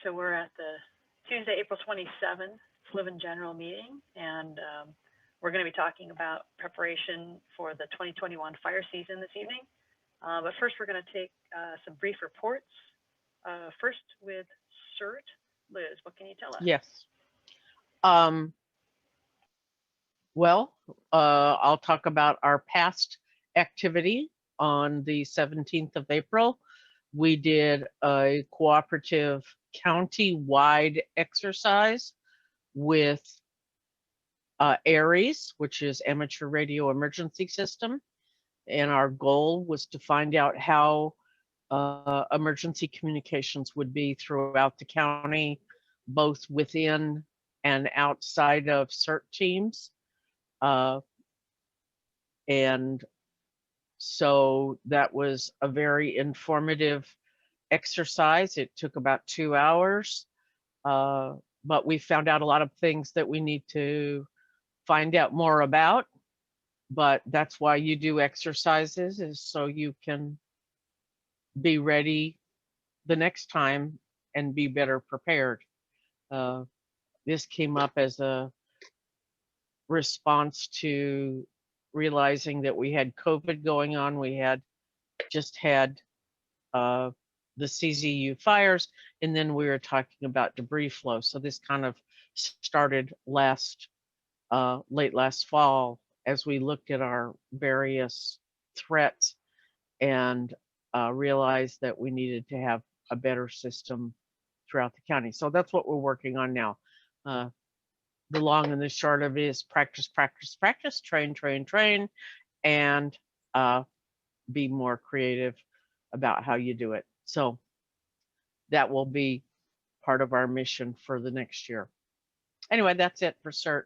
So we're at the Tuesday, April 27th SLVEN general meeting, and we're going to be talking about preparation for the 2021 fire season this evening. But first, we're going to take some brief reports. First with CERT. Liz, what can you tell us? Yes. Well, I'll talk about our past activity. On the 17th of April, we did a cooperative county-wide exercise with ARES, which is Amateur Radio Emergency System. And our goal was to find out how emergency communications would be throughout the county, both within and outside of CERT teams. And so that was a very informative exercise. It took about 2 hours, but we found out a lot of things that we need to find out more about. But that's why you do exercises, is so you can be ready the next time and be better prepared. This came up as a response to realizing that we had COVID going on. We had just had the CZU fires, and then we were talking about debris flow. So this kind of started late last fall, as we looked at our various threats and realized that we needed to have a better system throughout the county. So that's what we're working on now. The long and the short of it is practice, practice, practice, train, train, train, and be more creative about how you do it. So that will be part of our mission for the next year. Anyway, that's it for CERT.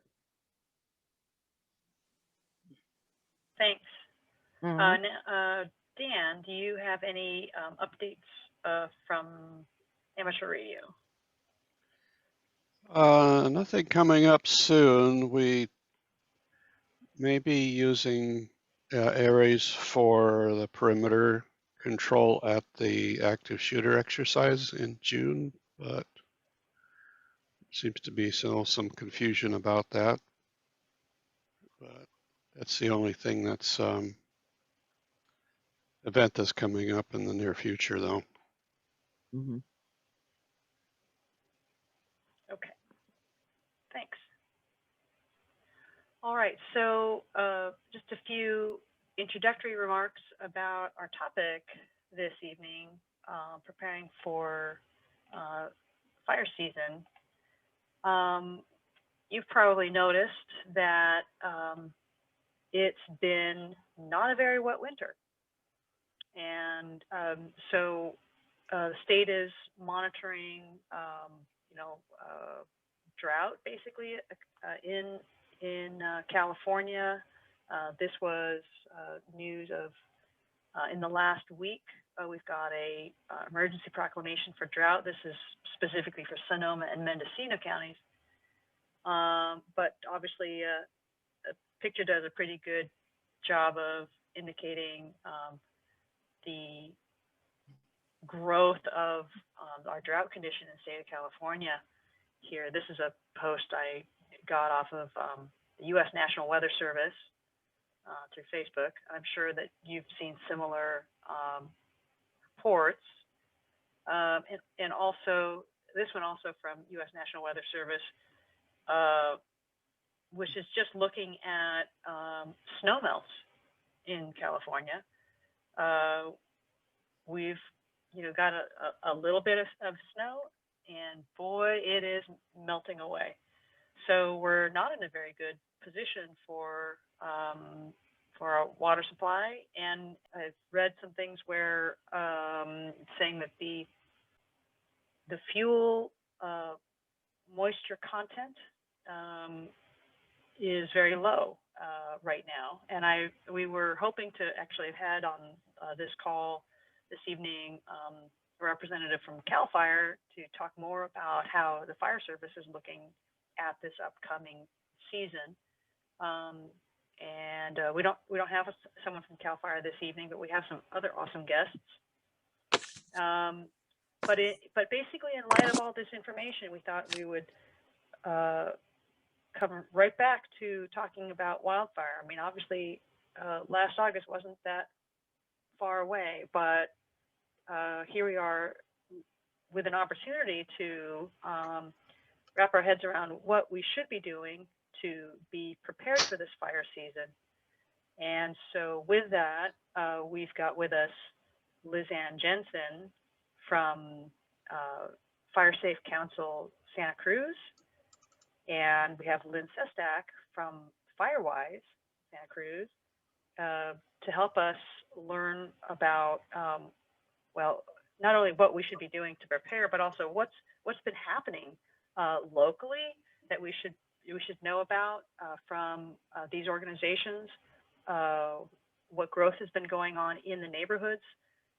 Thanks. Dan, do you have any updates from amateur radio? Nothing coming up soon. We may be using ARES for the perimeter control at the active shooter exercise in June, but seems to be still some confusion about that. But that's the only thing that's event that's coming up in the near future, though. Mm-hmm. Okay, thanks. All right, so just a few introductory remarks about our topic this evening, preparing for fire season. You've probably noticed that it's been not a very wet winter. And so the state is monitoring, drought basically in California. This was news of in the last week. We've got a emergency proclamation for drought. This is specifically for Sonoma and Mendocino counties. But obviously, the picture does a pretty good job of indicating the growth of our drought condition in the state of California here. This is a post I got off of the U.S. National Weather Service through Facebook. I'm sure that you've seen similar reports. And also, this one also from U.S. National Weather Service, which is just looking at snow melts in California. We've got a little bit of snow, and boy, it is melting away. So we're not in a very good position for our water supply. And I've read some things where saying that the fuel moisture content is very low right now. And we were hoping to actually have had on this call this evening a representative from CAL FIRE to talk more about how the fire service is looking at this upcoming season. And we don't have someone from CAL FIRE this evening, but we have some other awesome guests. but basically, in light of all this information, we thought we would come right back to talking about wildfire. I mean, obviously, last August wasn't that far away, but here we are with an opportunity to wrap our heads around what we should be doing to be prepared for this fire season. And so with that, we've got with us Liz Ann Jensen from Fire Safe Council Santa Cruz, and we have Lynn Sestak from Firewise Santa Cruz to help us learn about, well, not only what we should be doing to prepare, but also what's been happening locally that we should know about from these organizations, what growth has been going on in the neighborhoods,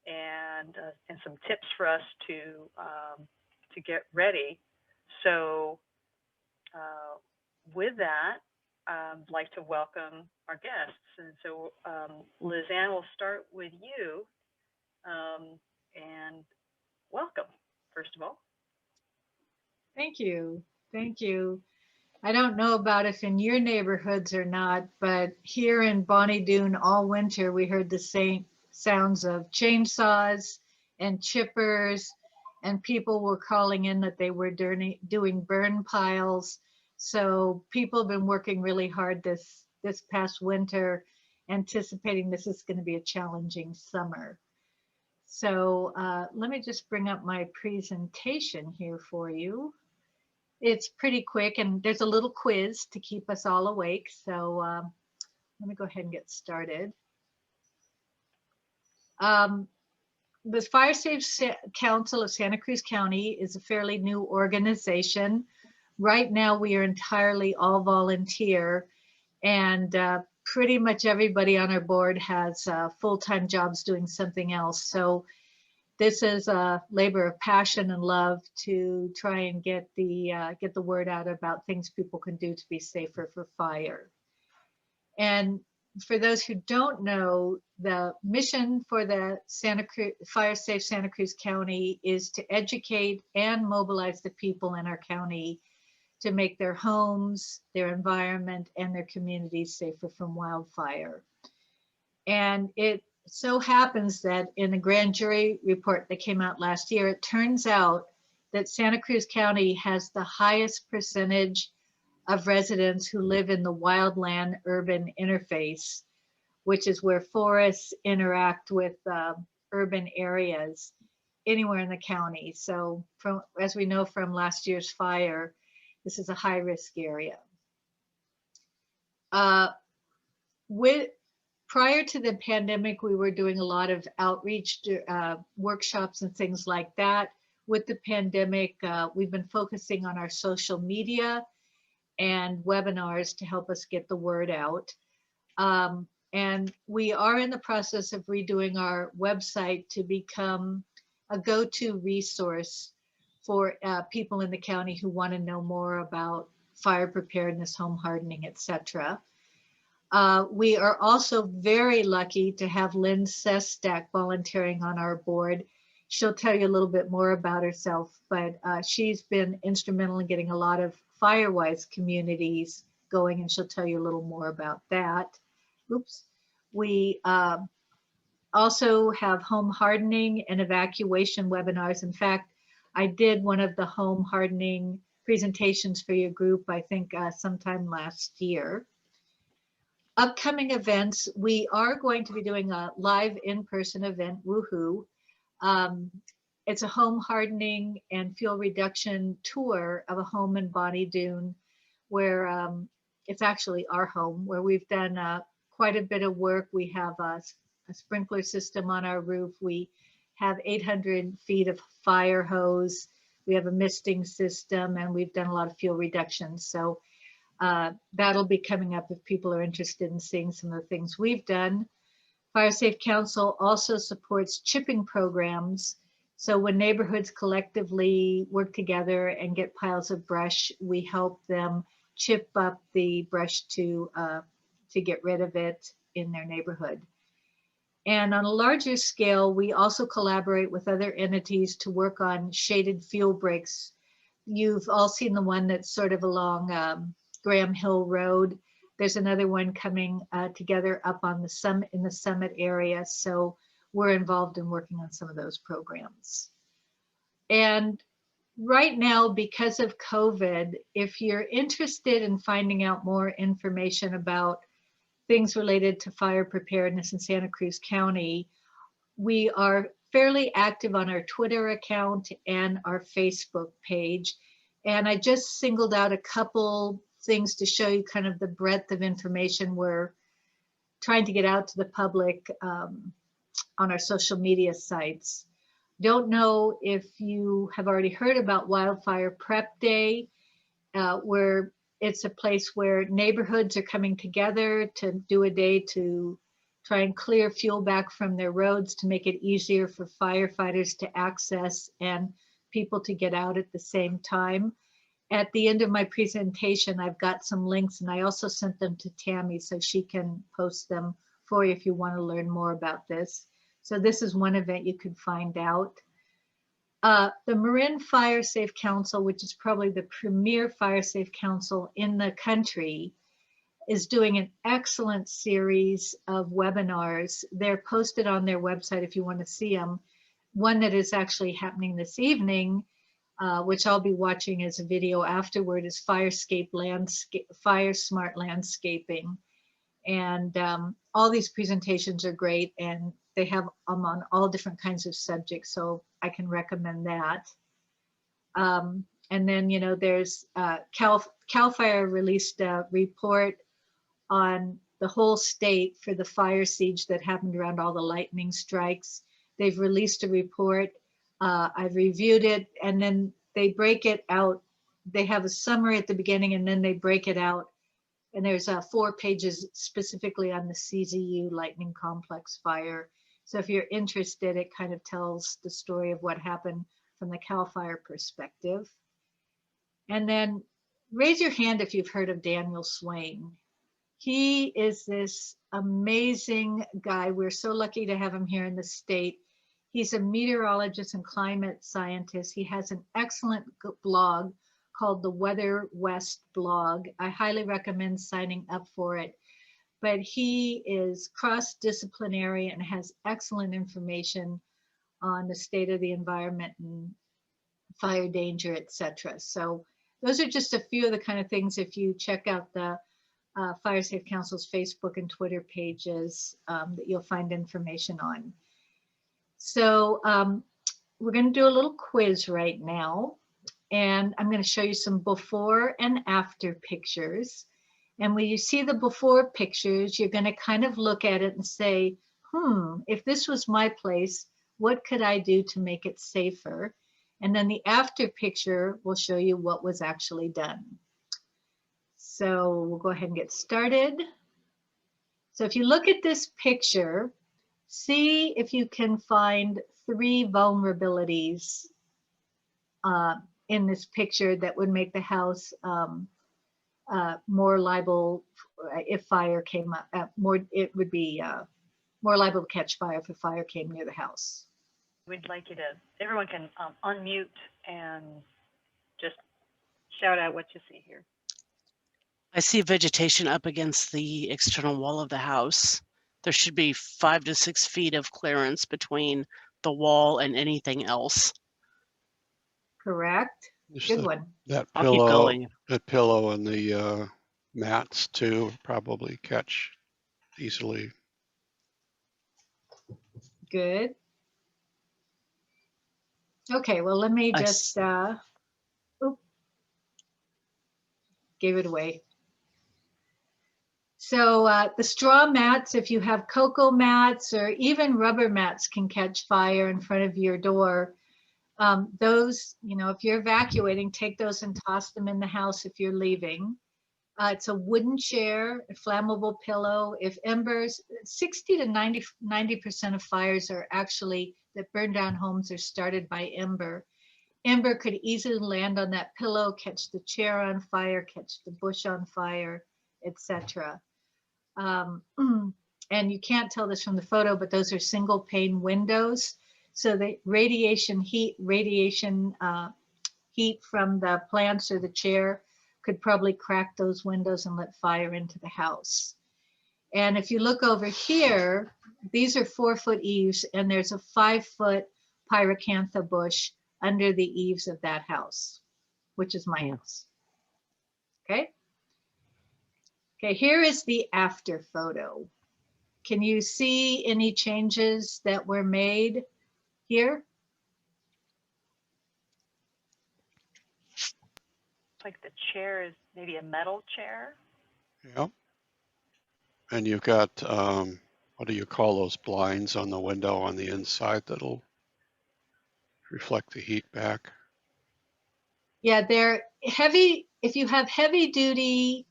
and some tips for us to get ready. So with that, I'd like to welcome our guests. And so Liz Ann, we'll start with you, and welcome, first of all. Thank you. Thank you. I don't know about if in your neighborhoods or not, but here in Bonnie Doon all winter, we heard the same sounds of chainsaws and chippers, and people were calling in that they were doing burn piles. So people have been working really hard this past winter, anticipating this is going to be a challenging summer. So let me just bring up my presentation here for you. It's pretty quick, and there's a little quiz to keep us all awake. So let me go ahead and get started. The Fire Safe Council of Santa Cruz County is a fairly new organization. Right now, we are entirely all volunteer, and pretty much everybody on our board has full-time jobs doing something else. So this is a labor of passion and love to try and get the word out about things people can do to be safer for fire. And for those who don't know, the mission for the Fire Safe Santa Cruz County is to educate and mobilize the people in our county to make their homes, their environment, and their communities safer from wildfire. And it so happens that in a grand jury report that came out last year, it turns out that Santa Cruz County has the highest percentage of residents who live in the wildland urban interface, which is where forests interact with urban areas anywhere in the county. So as we know from last year's fire, this is a high risk area. Prior to the pandemic, we were doing a lot of outreach workshops and things like that. With the pandemic, we've been focusing on our social media and webinars to help us get the word out. And we are in the process of redoing our website to become a go-to resource for people in the county who want to know more about fire preparedness, home hardening, etc. We are also very lucky to have Lynn Sestak volunteering on our board. She'll tell you a little bit more about herself, but she's been instrumental in getting a lot of Firewise communities going, and she'll tell you a little more about that. Oops. We also have home hardening and evacuation webinars. In fact, I did one of the home hardening presentations for your group, I think sometime last year. Upcoming events, we are going to be doing a live in-person event, woohoo. It's a home hardening and fuel reduction tour of a home in Bonnie Doon, where it's actually our home, where we've done quite a bit of work. We have a sprinkler system on our roof. We have 800 feet of fire hose. We have a misting system, and we've done a lot of fuel reduction. So that'll be coming up if people are interested in seeing some of the things we've done. Fire Safe Council also supports chipping programs. So when neighborhoods collectively work together and get piles of brush, we help them chip up the brush to get rid of it in their neighborhood. And on a larger scale, we also collaborate with other entities to work on shaded fuel breaks. You've all seen the one that's sort of along Graham Hill Road. There's another one coming together up on the summit, in the summit area. So we're involved in working on some of those programs. And right now, because of COVID, if you're interested in finding out more information about things related to fire preparedness in Santa Cruz County, we are fairly active on our Twitter account and our Facebook page. And I just singled out a couple things to show you kind of the breadth of information we're trying to get out to the public on our social media sites. Don't know if you have already heard about Wildfire Prep Day, where it's a place where neighborhoods are coming together to do a day to try and clear fuel back from their roads to make it easier for firefighters to access and people to get out at the same time. At the end of my presentation, I've got some links, and I also sent them to Tammy so she can post them for you if you want to learn more about this. So this is one event you could find out. The Marin Fire Safe Council, which is probably the premier fire safe council in the country, is doing an excellent series of webinars. They're posted on their website if you want to see them. One that is actually happening this evening, which I'll be watching as a video afterward, is Fire Smart Landscaping. And all these presentations are great, and they have them on all different kinds of subjects, so I can recommend that. And then, you know, there's CAL FIRE released a report on the whole state for the fire siege that happened around all the lightning strikes. They've released a report. I've reviewed it, and then they break it out. They have a summary at the beginning, and then they break it out. And there's 4 pages specifically on the CZU Lightning Complex fire. So if you're interested, it kind of tells the story of what happened from the CAL FIRE perspective. And then raise your hand if you've heard of Daniel Swain. He is this amazing guy. We're so lucky to have him here in the state. He's a meteorologist and climate scientist. He has an excellent blog called the Weather West blog. I highly recommend signing up for it. But he is cross-disciplinary and has excellent information on the state of the environment and fire danger, etc. So those are just a few of the kind of things, if you check out the Fire Safe Council's Facebook and Twitter pages, that you'll find information on. So we're going to do a little quiz right now, and I'm going to show you some before and after pictures. And when you see the before pictures, you're going to kind of look at it and say, if this was my place, what could I do to make it safer? And then the after picture will show you what was actually done. So we'll go ahead and get started. So if you look at this picture, see if you can find 3 vulnerabilities in this picture that would make the house more liable if fire came up. It would be more liable to catch fire if a fire came near the house. We'd like you to, everyone can unmute and just shout out what you see here. I see vegetation up against the external wall of the house. There should be 5 to 6 feet of clearance between the wall and anything else. Correct. Good one. That I'll keep pillow, going. that pillow and the mats too probably catch easily. Good. Okay, well, let me just, gave it away. So the straw mats, if you have cocoa mats or even rubber mats, can catch fire in front of your door. Those, you know, if you're evacuating, take those and toss them in the house if you're leaving. It's a wooden chair, a flammable pillow. If embers, 60 to 90% of fires are actually, that burn down homes are started by ember. Ember could easily land on that pillow, catch the chair on fire, catch the bush on fire, etc. and you can't tell this from the photo, but those are single pane windows. So the heat from the plants or the chair could probably crack those windows and let fire into the house. And if you look over here, these are 4-foot eaves, and there's a 5-foot pyracantha bush under the eaves of that house, which is my house. Okay. Okay, here is the after photo. Can you see any changes that were made here? Like the chair is maybe a metal chair. Yep. And you've got, what do you call those blinds on the window on the inside that'll reflect the heat back? Yeah, they're heavy. If you have heavy duty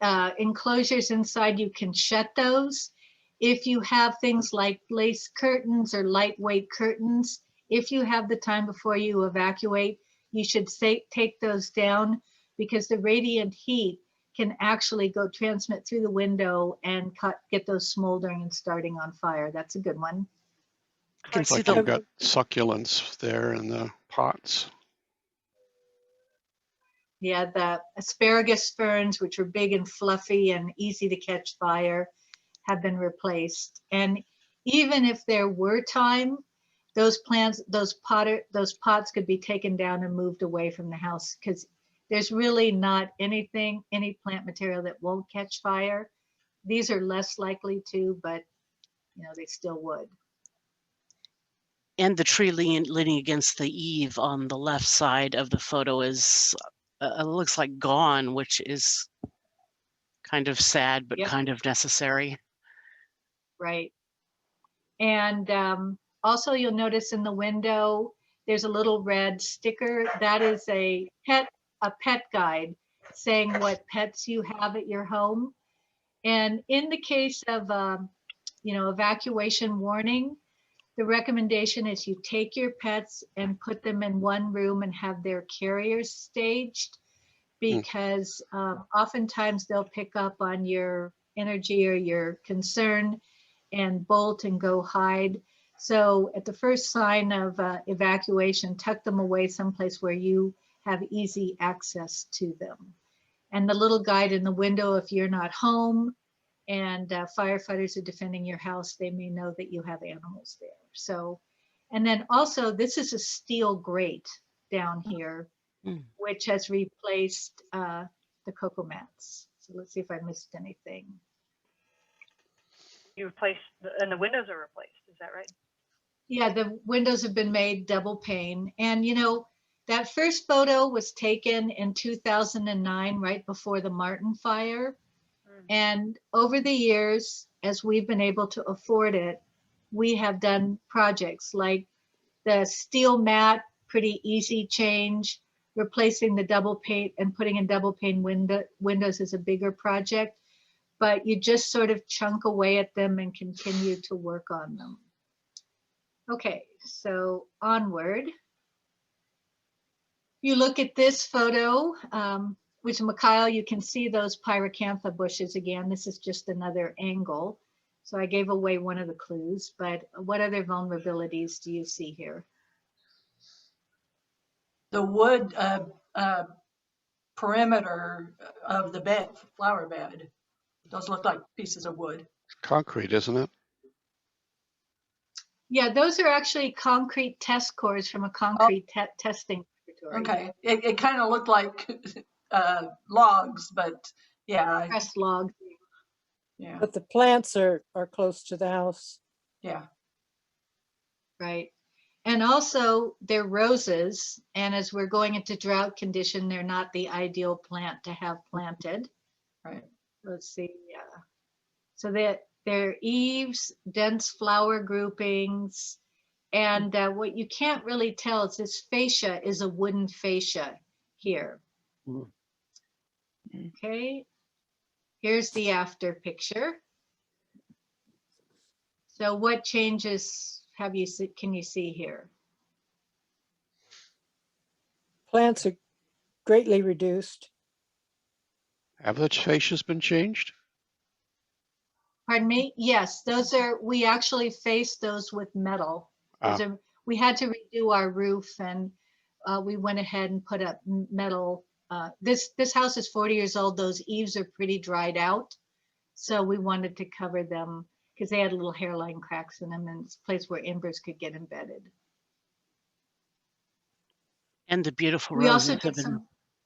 enclosures inside, you can shut those. If you have things like lace curtains or lightweight curtains, if you have the time before you evacuate, you should take those down, because the radiant heat can actually go transmit through the window and get those smoldering and starting on fire. That's a good one. I can It's see like the you've got succulents there in the pots. Yeah, the asparagus ferns, which are big and fluffy and easy to catch fire, have been replaced. And even if there were time, those plants, those pots could be taken down and moved away from the house, because there's really not any plant material that won't catch fire. These are less likely to, but they still would. And the tree leaning against the eave on the left side of the photo is looks like gone, which is kind of sad, but Yep. kind of necessary. Right. And also you'll notice in the window, there's a little red sticker. That is a pet guide saying what pets you have at your home. And in the case of, evacuation warning, the recommendation is you take your pets and put them in one room and have their carriers staged, because oftentimes they'll pick up on your energy or your concern and bolt and go hide. So at the first sign of evacuation, tuck them away someplace where you have easy access to them. And the little guide in the window, if you're not home and firefighters are defending your house, they may know that you have animals there. So, and then also this is a steel grate down here, which has replaced the cocoa mats. So let's see if I missed anything. You replaced, and the windows are replaced. Is that right? Yeah, the windows have been made double pane. And that first photo was taken in 2009, right before the Martin fire. And over the years, as we've been able to afford it, we have done projects like the steel mat, pretty easy change, replacing the double pane and putting in double pane windows is a bigger project, but you just sort of chunk away at them and continue to work on them. Okay, so onward. You look at this photo, which Mikhail, you can see those pyracantha bushes again. This is just another angle. So I gave away one of the clues, but what other vulnerabilities do you see here? The wood perimeter of the flower bed. Those look like pieces of wood. Concrete, isn't it? Yeah, those are actually concrete test cores from a concrete testing laboratory. Okay, it kind of looked like logs, but yeah. Pressed logs. Yeah. But the plants are close to the house. Yeah. Right. And also they're roses. And as we're going into drought condition, they're not the ideal plant to have planted. Right. Let's see. Yeah. So they're eaves, dense flower groupings. And what you can't really tell is this fascia is a wooden fascia here. Okay. Here's the after picture. So what changes can you see here? Plants are greatly reduced. Have the fascia's been changed? Pardon me? Yes, those are, we actually faced those with metal. Those are, we had to redo our roof, and we went ahead and put up metal. This house is 40 years old. Those eaves are pretty dried out. So we wanted to cover them because they had little hairline cracks in them, and it's a place where embers could get embedded. And the beautiful We also roses have did been,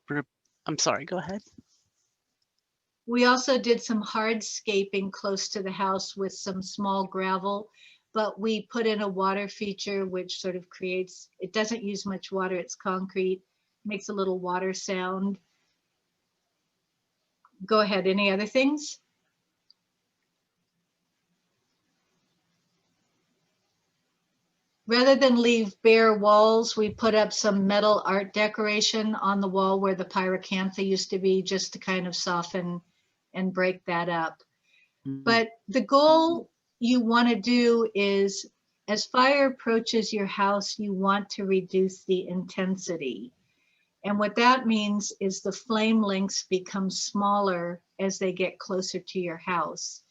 some, I'm sorry, go ahead. we also did some hardscaping close to the house with some small gravel, but we put in a water feature, which sort of creates, it doesn't use much water, it's concrete, makes a little water sound. Go ahead, any other things? Rather than leave bare walls, we put up some metal art decoration on the wall where the pyracantha used to be, just to kind of soften and break that up. But the goal you want to do is, as fire approaches your house, you want to reduce the intensity. And what that means is the flame lengths become smaller as they get closer to your house.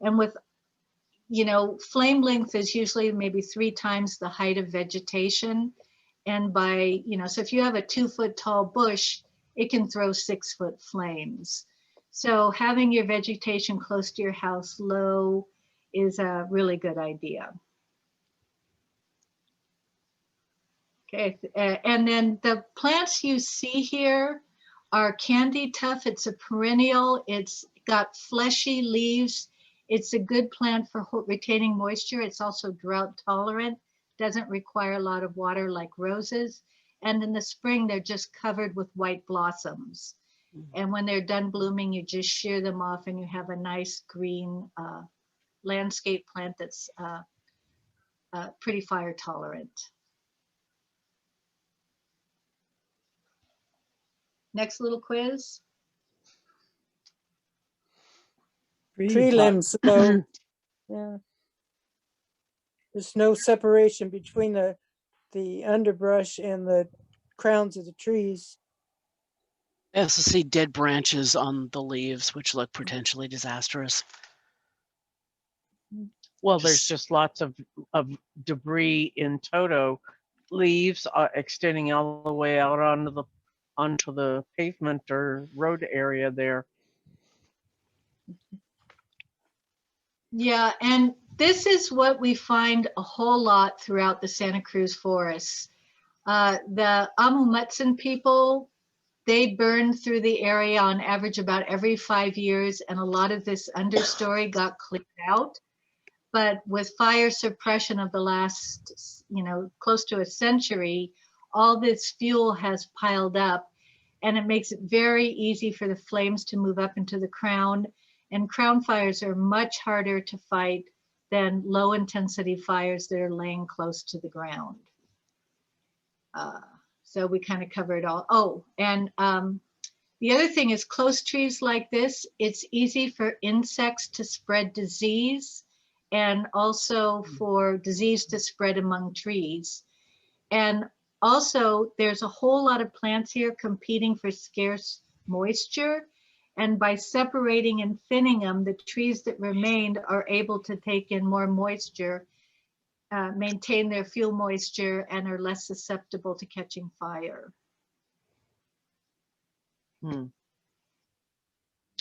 And with, you know, flame length is usually maybe 3 times the height of vegetation. And by, you know, so if you have a 2-foot tall bush, it can throw 6-foot flames. So having your vegetation close to your house low is a really good idea. Okay, and then the plants you see here are candy tuft. It's a perennial. It's got fleshy leaves. It's a good plant for retaining moisture. It's also drought tolerant. Doesn't require a lot of water like roses. And in the spring, they're just covered with white blossoms. And when they're done blooming, you just shear them off and you have a nice green landscape plant that's pretty fire tolerant. Next little quiz. Tree limbs, though. Yeah. There's no separation between the underbrush and the crowns of the trees. I also see dead branches on the leaves, which look potentially disastrous. Well, there's just lots of debris in toto, leaves extending all the way out onto the pavement or road area there. Yeah, and this is what we find a whole lot throughout the Santa Cruz forests. The Amumutsan people, they burn through the area on average about every 5 years, and a lot of this understory got cleared out. But with fire suppression of the last, you know, close to a century, all this fuel has piled up, and it makes it very easy for the flames to move up into the crown. And crown fires are much harder to fight than low intensity fires that are laying close to the ground. So we kind of cover it all. Oh, and the other thing is close trees like this, it's easy for insects to spread disease and also for disease to spread among trees. And also there's a whole lot of plants here competing for scarce moisture. And by separating and thinning them, the trees that remained are able to take in more moisture, maintain their fuel moisture, and are less susceptible to catching fire.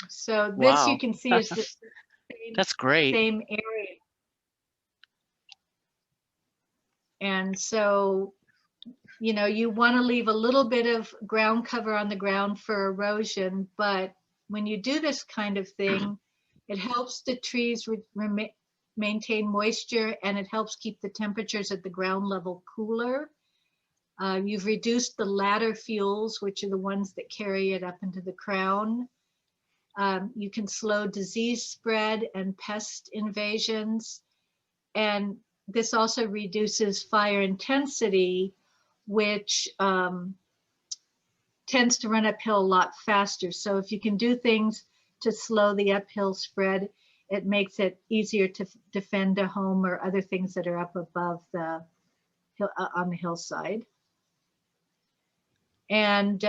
So this you can see is the same, That's great. Same area. And so, you know, you want to leave a little bit of ground cover on the ground for erosion, but when you do this kind of thing, it helps the trees maintain moisture, and it helps keep the temperatures at the ground level cooler. You've reduced the ladder fuels, which are the ones that carry it up into the crown. You can slow disease spread and pest invasions. And this also reduces fire intensity, which tends to run uphill a lot faster. So if you can do things to slow the uphill spread, it makes it easier to defend a home or other things that are up above the hill, on the hillside. And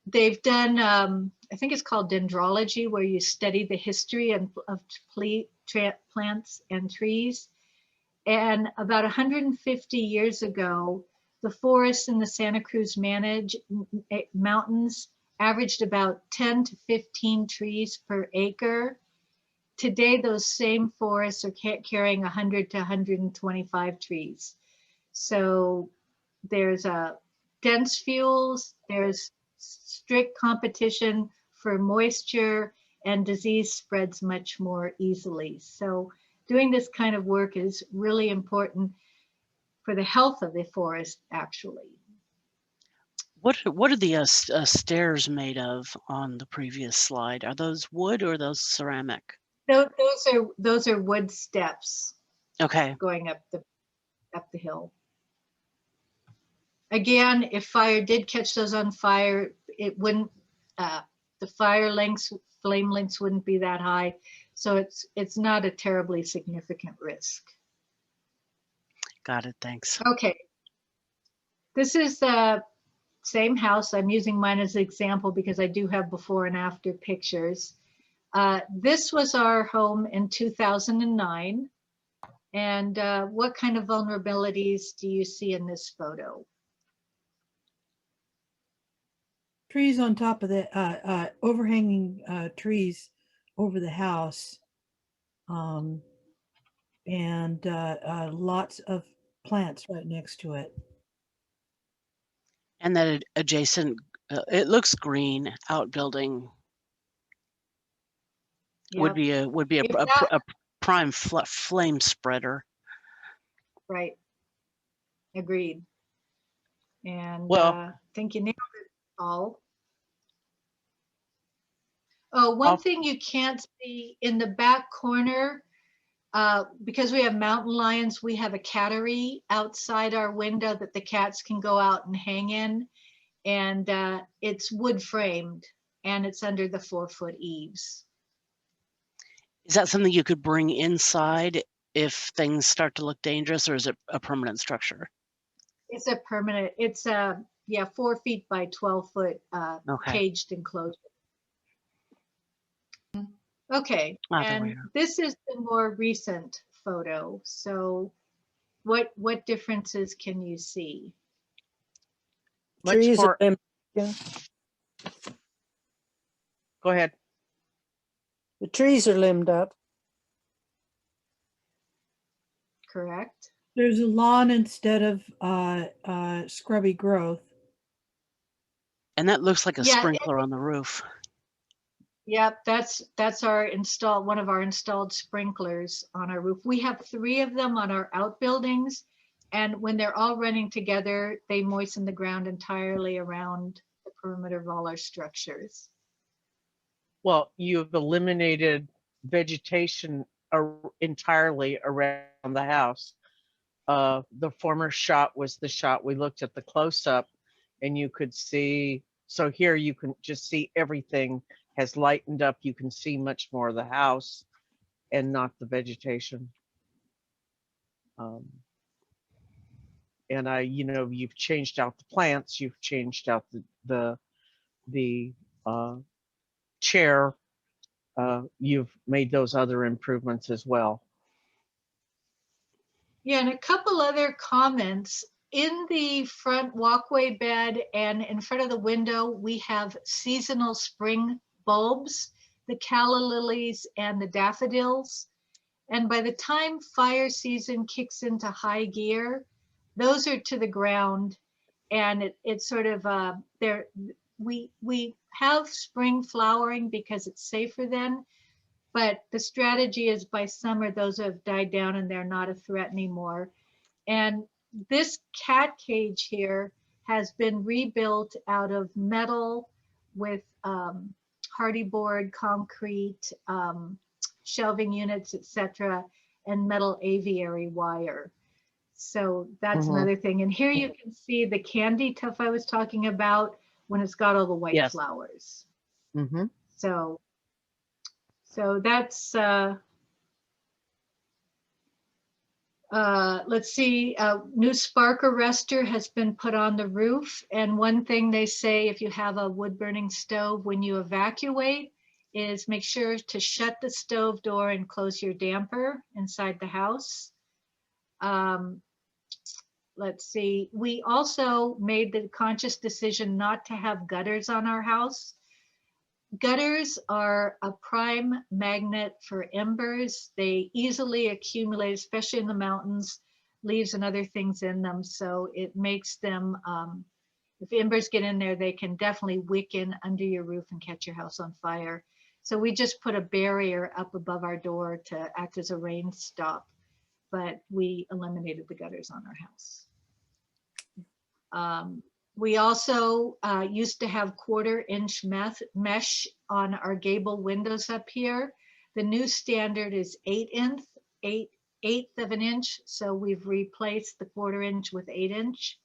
they've done I think it's called dendrology, where you study the history of plants and trees. And about 150 years ago, the forests in the Santa Cruz mountains averaged about 10 to 15 trees per acre. Today, those same forests are carrying 100 to 125 trees. So there's dense fuels, there's strict competition for moisture, and disease spreads much more easily. So doing this kind of work is really important for the health of the forest, actually. What are the stairs made of on the previous slide? Are those wood or are those ceramic? Those are wood steps. Okay. Going up the hill. Again, if fire did catch those on fire, it wouldn't. The flame lengths wouldn't be that high, so it's not a terribly significant risk. Got it. Thanks. Okay. This is the same house. I'm using mine as an example because I do have before and after pictures. This was our home in 2009. And what kind of vulnerabilities do you see in this photo? Trees on top of the overhanging trees over the house, and lots of plants right next to it. And that adjacent, it looks green, outbuilding would be a prime flame spreader. Right. Agreed. And Well, I think you nailed it all. Oh, one thing you can't see in the back corner, because we have mountain lions, we have a cattery outside our window that the cats can go out and hang in. And it's wood framed and it's under the 4-foot eaves. Is that something you could bring inside if things start to look dangerous, or is it a permanent structure? It's a permanent, it's a, 4 feet by 12 foot caged enclosure. Okay, and this is the more recent photo. So what differences can you see? Trees are limbed. Go ahead. The trees are limbed up. Correct. There's a lawn instead of scrubby growth. And that looks like a sprinkler on the roof. Yep, that's one of our installed sprinklers on our roof. We have 3 of them on our outbuildings, and when they're all running together, they moisten the ground entirely around the perimeter of all our structures. Well, you've eliminated vegetation entirely around the house. The former shot was the shot we looked at the close-up, and you could see, so here you can just see everything has lightened up. You can see much more of the house and not the vegetation. And you've changed out the plants, you've changed out the chair, you've made those other improvements as well. Yeah, and a couple other comments. In the front walkway bed and in front of the window, we have seasonal spring bulbs, the calla lilies and the daffodils. And by the time fire season kicks into high gear, those are to the ground, and it's sort of we have spring flowering because it's safer then, but the strategy is by summer those have died down and they're not a threat anymore. And this cat cage here has been rebuilt out of metal with hardy board, concrete, shelving units, etc., and metal aviary wire. So that's another thing. And here you can see the candy tuff I was talking about when it's got all the white flowers. So that's Let's see, new spark arrestor has been put on the roof. And one thing they say, if you have a wood burning stove, when you evacuate, is make sure to shut the stove door and close your damper inside the house. Let's see, we also made the conscious decision not to have gutters on our house. Gutters are a prime magnet for embers. They easily accumulate, especially in the mountains, leaves and other things in them. So it makes them, if embers get in there, they can definitely wick in under your roof and catch your house on fire. So we just put a barrier up above our door to act as a rain stop, but we eliminated the gutters on our house. We also used to have 1/4-inch mesh on our gable windows up here. The new standard is 1/8 of an inch. So we've replaced the 1/4-inch with 8-inch.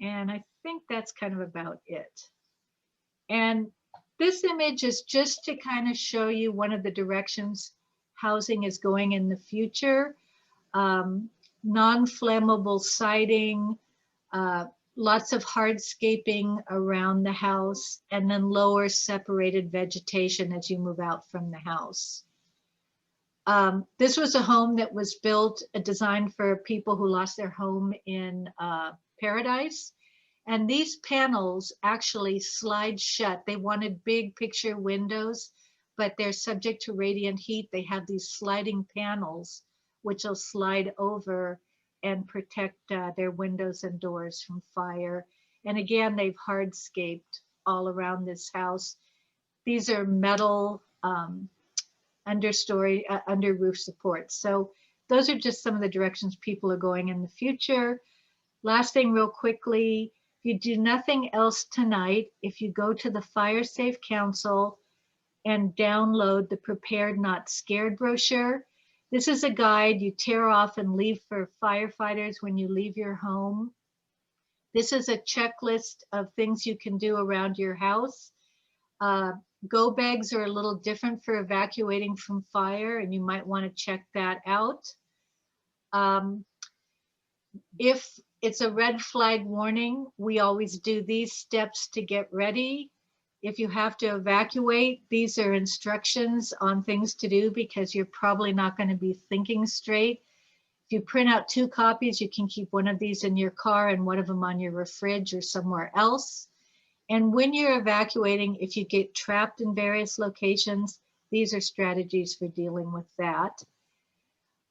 And I think that's kind of about it. And this image is just to kind of show you one of the directions housing is going in the future. Non-flammable siding, lots of hardscaping around the house, and then lower separated vegetation as you move out from the house. This was a home that was built, designed for people who lost their home in Paradise. And these panels actually slide shut. They wanted big picture windows, but they're subject to radiant heat. They have these sliding panels, which will slide over and protect their windows and doors from fire. And again, they've hardscaped all around this house. These are metal understory, under roof supports. So those are just some of the directions people are going in the future. Last thing real quickly, if you do nothing else tonight, if you go to the Fire Safe Council and download the Prepared Not Scared brochure, this is a guide you tear off and leave for firefighters when you leave your home. This is a checklist of things you can do around your house. Go bags are a little different for evacuating from fire, and you might want to check that out. If it's a red flag warning, we always do these steps to get ready. If you have to evacuate, these are instructions on things to do because you're probably not going to be thinking straight. If you print out 2 copies, you can keep one of these in your car and one of them on your fridge or somewhere else. And when you're evacuating, if you get trapped in various locations, these are strategies for dealing with that.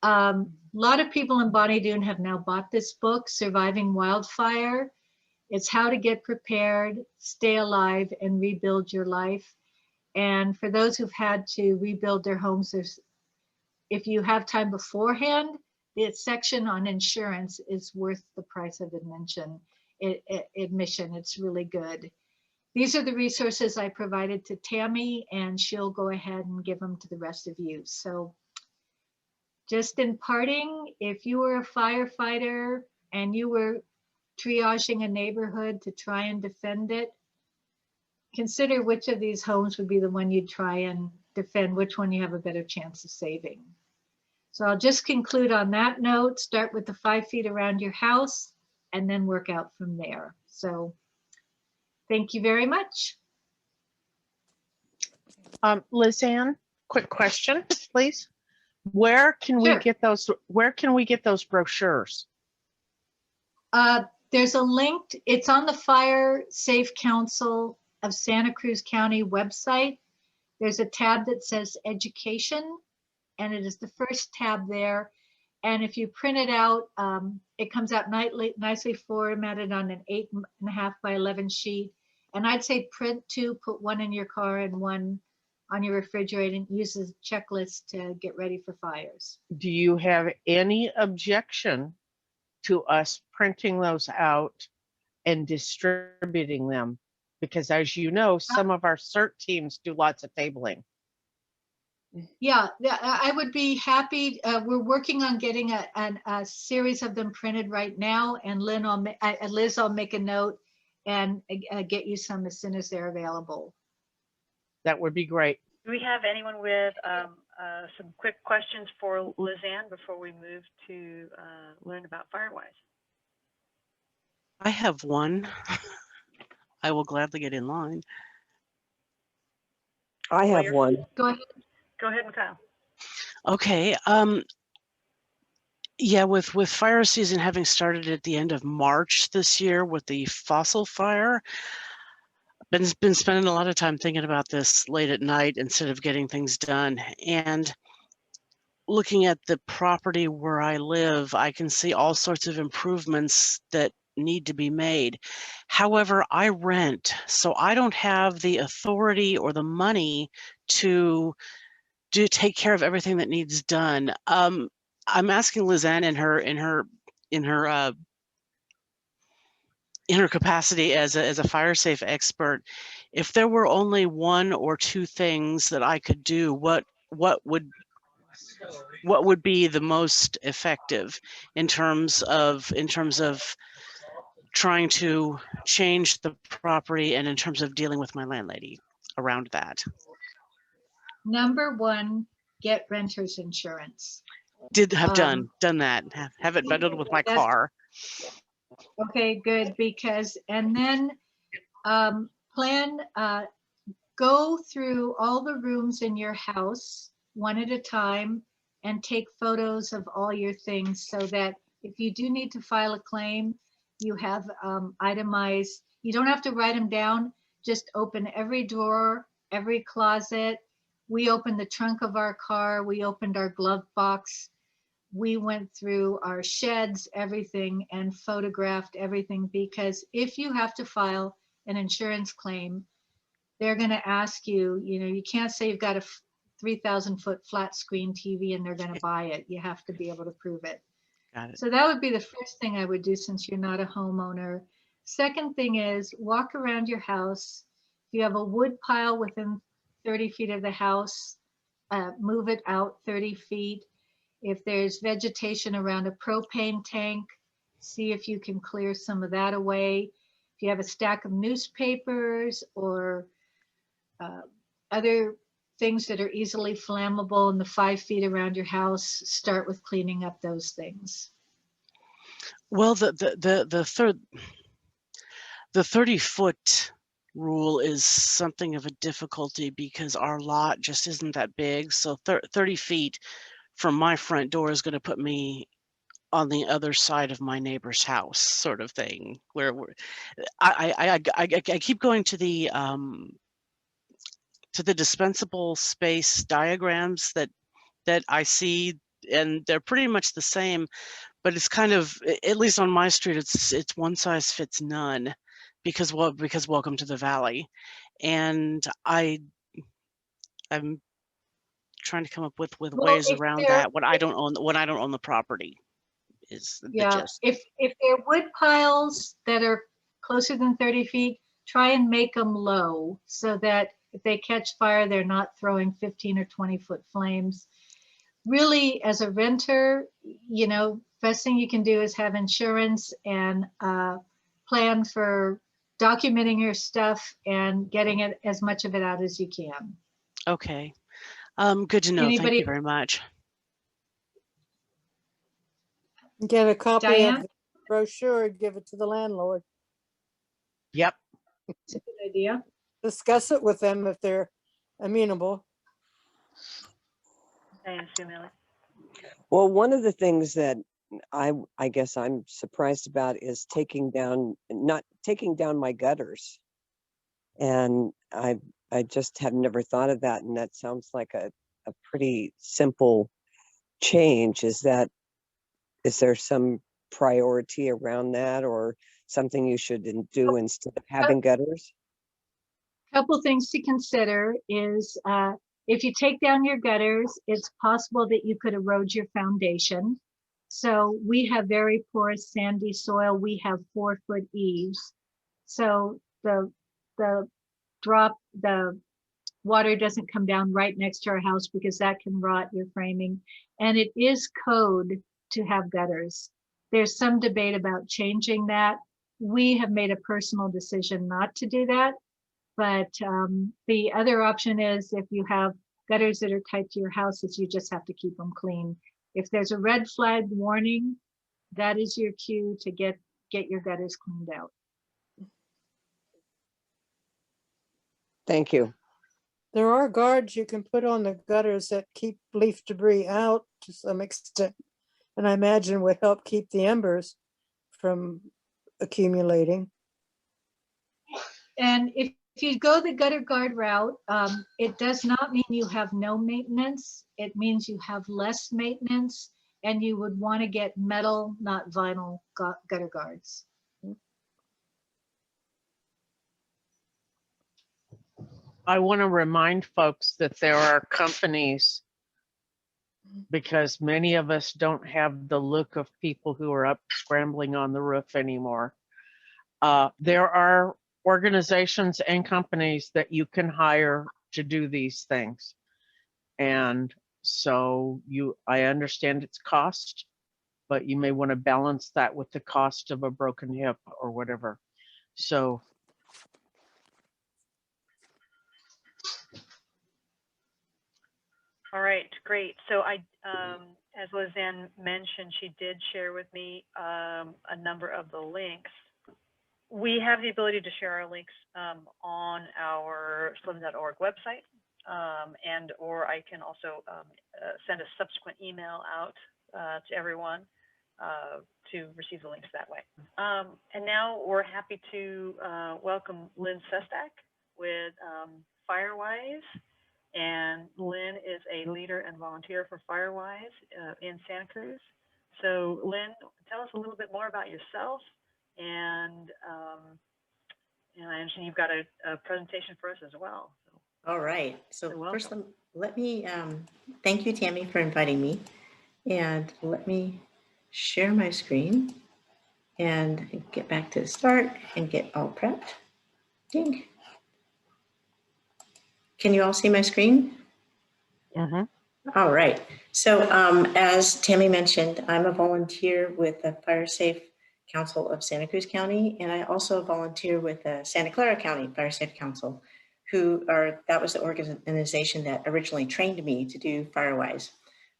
A lot of people in Bonnie Doon have now bought this book, Surviving Wildfire. It's how to get prepared, stay alive, and rebuild your life. And for those who've had to rebuild their homes, if you have time beforehand, the section on insurance is worth the price of admission. It's really good. These are the resources I provided to Tammy, and she'll go ahead and give them to the rest of you. So just in parting, if you were a firefighter and you were triaging a neighborhood to try and defend it, consider which of these homes would be the one you'd try and defend, which one you have a better chance of saving. So I'll just conclude on that note, start with the 5 feet around your house and then work out from there. So thank you very much. Liz Ann, quick question, please. Where can we get those? Where can we get those brochures? There's a link. It's on the Fire Safe Council of Santa Cruz County website. There's a tab that says Education, and it is the first tab there. And if you print it out, it comes out nicely formatted on an 8.5 by 11 sheet. And I'd say print 2, put 1 in your car and 1 on your refrigerator, and use a checklist to get ready for fires. Do you have any objection to us printing those out and distributing them? Because as you know, some of our CERT teams do lots of tabling. Yeah, I would be happy. We're working on getting a series of them printed right now, and Liz, I'll make a note and get you some as soon as they're available. That would be great. Do we have anyone with some quick questions for Lizanne before we move to learn about Firewise. I have one. I will gladly get in line. I have Claire? one. Go ahead. Go ahead, Mikhail. Okay. Yeah, with fire season having started at the end of March this year with the fossil fire, been spending a lot of time thinking about this late at night instead of getting things done. And looking at the property where I live, I can see all sorts of improvements that need to be made. However, I rent, so I don't have the authority or the money to take care of everything that needs done. I'm asking Lizanne in her capacity as a fire safe expert, if there were only one or two things that I could do, what would be the most effective in terms of trying to change the property and in terms of dealing with my landlady around that? Number one, get renter's insurance. Have done that. Have it bundled with my That's- car. Okay, good, because, and then plan, go through all the rooms in your house one at a time and take photos of all your things so that if you do need to file a claim, you have itemized, you don't have to write them down, just open every drawer, every closet. We opened the trunk of our car, we opened our glove box. We went through our sheds, everything, and photographed everything, because if you have to file an insurance claim, they're going to ask you, you can't say you've got a 3,000-foot flat screen TV and they're going to buy it. You have to be able to prove it. Got it. So that would be the first thing I would do since you're not a homeowner. Second thing is walk around your house. If you have a wood pile within 30 feet of the house, move it out 30 feet. If there's vegetation around a propane tank, see if you can clear some of that away. If you have a stack of newspapers or other things that are easily flammable in the 5 feet around your house, start with cleaning up those things. Well, the 30-foot rule is something of a difficulty because our lot just isn't that big. So 30 feet from my front door is going to put me on the other side of my neighbor's house, sort of thing. Where I keep going to the dispensable space diagrams that I see, and they're pretty much the same, but it's kind of, at least on my street, it's one size fits none, because welcome to the valley, and I'm trying to come up with ways around that when I don't own the property is the gist. If there are wood piles that are closer than 30 feet, try and make them low so that if they catch fire, they're not throwing 15 or 20-foot flames. Really, as a renter, best thing you can do is have insurance and plan for documenting your stuff and getting it, as much of it out as you can. Okay. Good to know. Thank you very much. Get a copy Diane? of the brochure and give it to the landlord. Yep. It's a good idea. Discuss it with them if they're amenable. Diane Sumilli. Well, one of the things that I guess I'm surprised about is not taking down my gutters. And I just have never thought of that. And that sounds like a pretty simple change. Is there some priority around that, or something you should do instead of having gutters? Couple things to consider is if you take down your gutters, it's possible that you could erode your foundation. So we have very porous sandy soil. We have 4-foot eaves. So the water doesn't come down right next to our house because that can rot your framing. And it is code to have gutters. There's some debate about changing that. We have made a personal decision not to do that. But the other option is if you have gutters that are tight to your houses, you just have to keep them clean. If there's a red flag warning, that is your cue to get your gutters cleaned out. Thank you. There are guards you can put on the gutters that keep leaf debris out to some extent, and I imagine would help keep the embers from accumulating. And if you go the gutter guard route, it does not mean you have no maintenance. It means you have less maintenance, and you would want to get metal, not vinyl gutter guards. I want to remind folks that there are companies, because many of us don't have the look of people who are up scrambling on the roof anymore. There are organizations and companies that you can hire to do these things. And so I understand its cost, but you may want to balance that with the cost of a broken hip or whatever. So All right, great. So as Lizanne mentioned, she did share with me a number of the links. We have the ability to share our links on our SLVEN.org website, or I can also send a subsequent email out to everyone to receive the links that way. And now we're happy to welcome Lynn Sestak with Firewise. And Lynn is a leader and volunteer for Firewise in Santa Cruz. So Lynn, tell us a little bit more about yourself, and I understand you've got a presentation for us as well. All right. So first, let me thank you, Tammy, for inviting me, and let me share my screen and get back to the start and get all prepped. Ding. Can you all see my screen? mm-hmm. All right. So as Tammy mentioned, I'm a volunteer with the Fire Safe Council of Santa Cruz County, and I also volunteer with the Santa Clara County Fire Safe Council, that was the organization that originally trained me to do Firewise.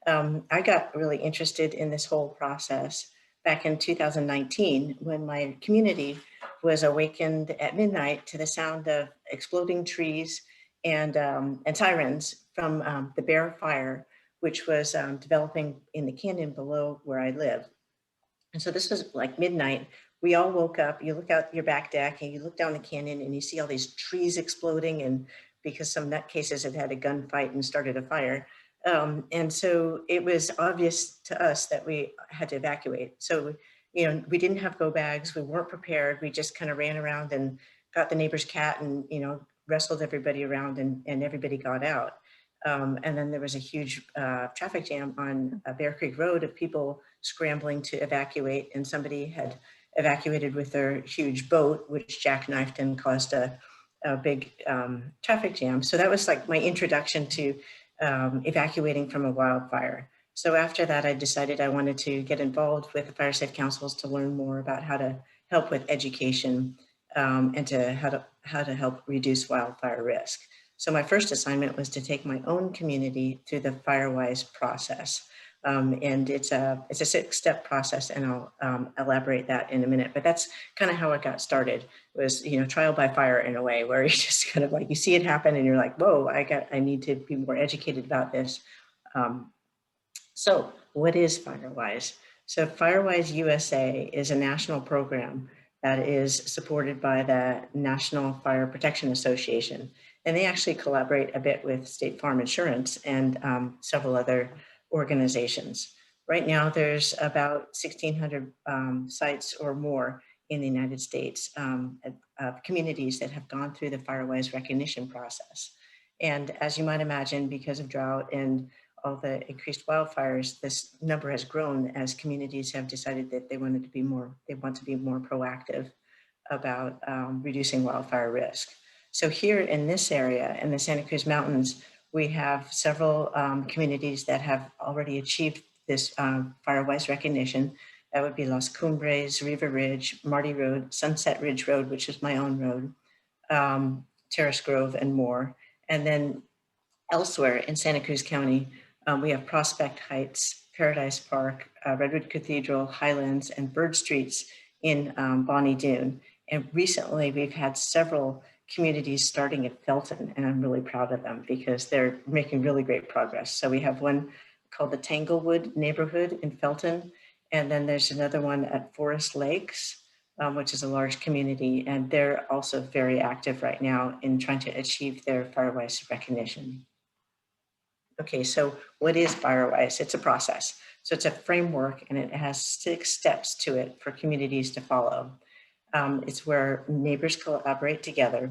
I got really interested in this whole process back in 2019 when my community was awakened at midnight to the sound of exploding trees and sirens from the Bear Fire, which was developing in the canyon below where I live. And so this was like midnight. We all woke up, you look out your back deck and you look down the canyon and you see all these trees exploding, and because some nutcases had had a gunfight and started a fire. And so it was obvious to us that we had to evacuate. So, we didn't have go bags, we weren't prepared. We just kind of ran around and got the neighbor's cat and, wrestled everybody around, and everybody got out. And then there was a huge traffic jam on Bear Creek Road of people scrambling to evacuate, and somebody had evacuated with their huge boat, which jackknifed and caused a big traffic jam. So that was like my introduction to evacuating from a wildfire. So after that, I decided I wanted to get involved with the Fire Safe Councils to learn more about how to help with education and how to help reduce wildfire risk. So my first assignment was to take my own community through the Firewise process. And it's a 6-step process, and I'll elaborate that in a minute, but that's kind of how it got started. It was, trial by fire in a way, where you just kind of like, you see it happen and you're like, whoa, I need to be more educated about this. So what is Firewise? So Firewise USA is a national program that is supported by the National Fire Protection Association. And they actually collaborate a bit with State Farm Insurance and several other organizations. Right now, there's about 1,600 sites or more in the United States, communities that have gone through the Firewise recognition process. And as you might imagine, because of drought and all the increased wildfires, this number has grown as communities have decided that they want to be more proactive about reducing wildfire risk. So here in this area, in the Santa Cruz Mountains, we have several communities that have already achieved this Firewise recognition. That would be Las Cumbres, Riva Ridge, Marty Road, Sunset Ridge Road, which is my own road, Terrace Grove, and more. And then Elsewhere in Santa Cruz County, we have Prospect Heights, Paradise Park, Redwood Cathedral, Highlands, and Bird Streets in Bonnie Doon. And recently we've had several communities starting at Felton, and I'm really proud of them because they're making really great progress. So we have one called the Tanglewood neighborhood in Felton, and then there's another one at Forest Lakes, which is a large community, and they're also very active right now in trying to achieve their Firewise recognition. Okay, so what is Firewise? It's a process. So it's a framework, and it has 6 steps to it for communities to follow. It's where neighbors collaborate together,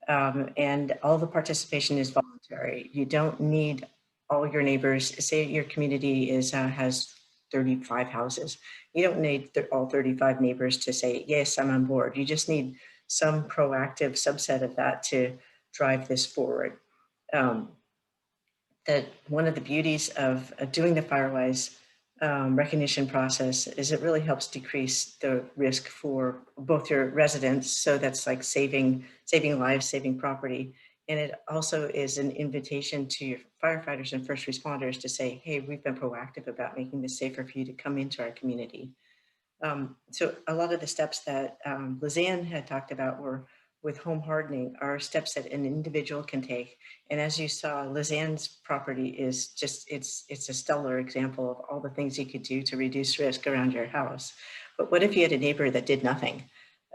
and all the participation is voluntary. You don't need all your neighbors. Say your community has 35 houses. You don't need all 35 neighbors to say, yes, I'm on board. You just need some proactive subset of that to drive this forward. That one of the beauties of doing the Firewise recognition process is it really helps decrease the risk for both your residents. So that's like saving lives, saving property. And it also is an invitation to your firefighters and first responders to say, hey, we've been proactive about making this safer for you to come into our community. So a lot of the steps that Lizanne had talked about were with home hardening are steps that an individual can take. And as you saw, Lizanne's property is just, it's a stellar example of all the things you could do to reduce risk around your house. But what if you had a neighbor that did nothing?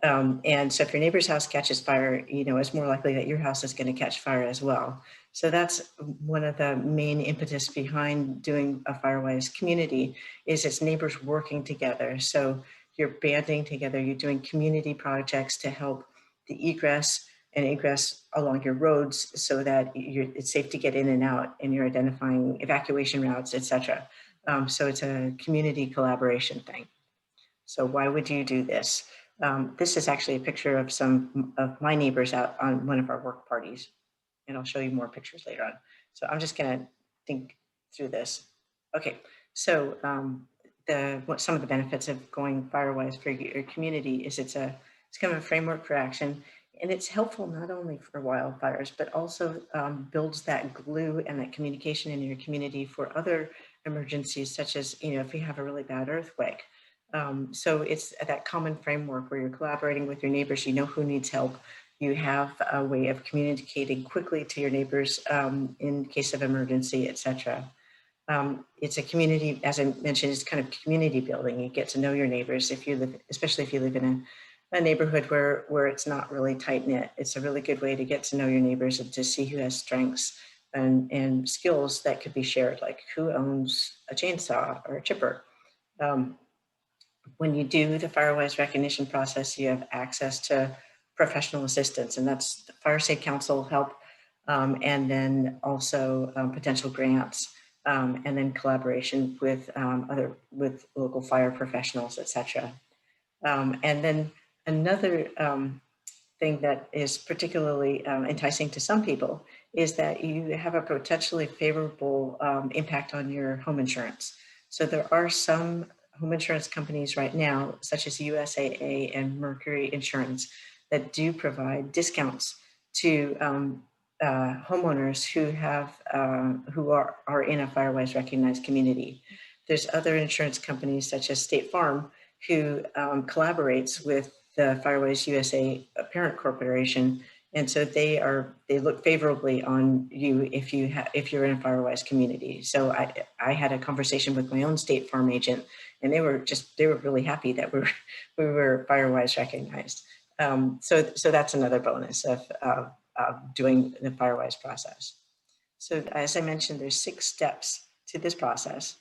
And so if your neighbor's house catches fire, you know, it's more likely that your house is going to catch fire as well. So that's one of the main impetus behind doing a Firewise community is it's neighbors working together. So you're banding together, you're doing community projects to help the egress and ingress along your roads so that it's safe to get in and out, and you're identifying evacuation routes, etc. So it's a community collaboration thing. So why would you do this? This is actually a picture of some of my neighbors out on one of our work parties, and I'll show you more pictures later on. So I'm just gonna think through this. Okay, so some of the benefits of going Firewise for your community is it's kind of a framework for action, and it's helpful not only for wildfires, but also builds that glue and that communication in your community for other emergencies, such as, you know, if you have a really bad earthquake. So it's that common framework where you're collaborating with your neighbors, you know who needs help. You have a way of communicating quickly to your neighbors in case of emergency, etc. It's a community, as I mentioned, it's kind of community building. You get to know your neighbors if you live, especially if you live in a neighborhood where it's not really tight knit. It's a really good way to get to know your neighbors and to see who has strengths and skills that could be shared, like who owns a chainsaw or a chipper. When you do the Firewise recognition process, you have access to professional assistance, and that's the Fire Safe Council help, and then also potential grants, and then collaboration with local fire professionals, etc. And then another thing that is particularly enticing to some people is that you have a potentially favorable impact on your home insurance. So there are some home insurance companies right now, such as USAA and Mercury Insurance, that do provide discounts to homeowners who are in a Firewise recognized community. There's other insurance companies such as State Farm who collaborates with the Firewise USA parent corporation, and so they look favorably on you if you're in a Firewise community. So I had a conversation with my own State Farm agent, and they were really happy that we were Firewise recognized. So that's another bonus of doing the Firewise process. So as I mentioned, there's 6 steps to this process.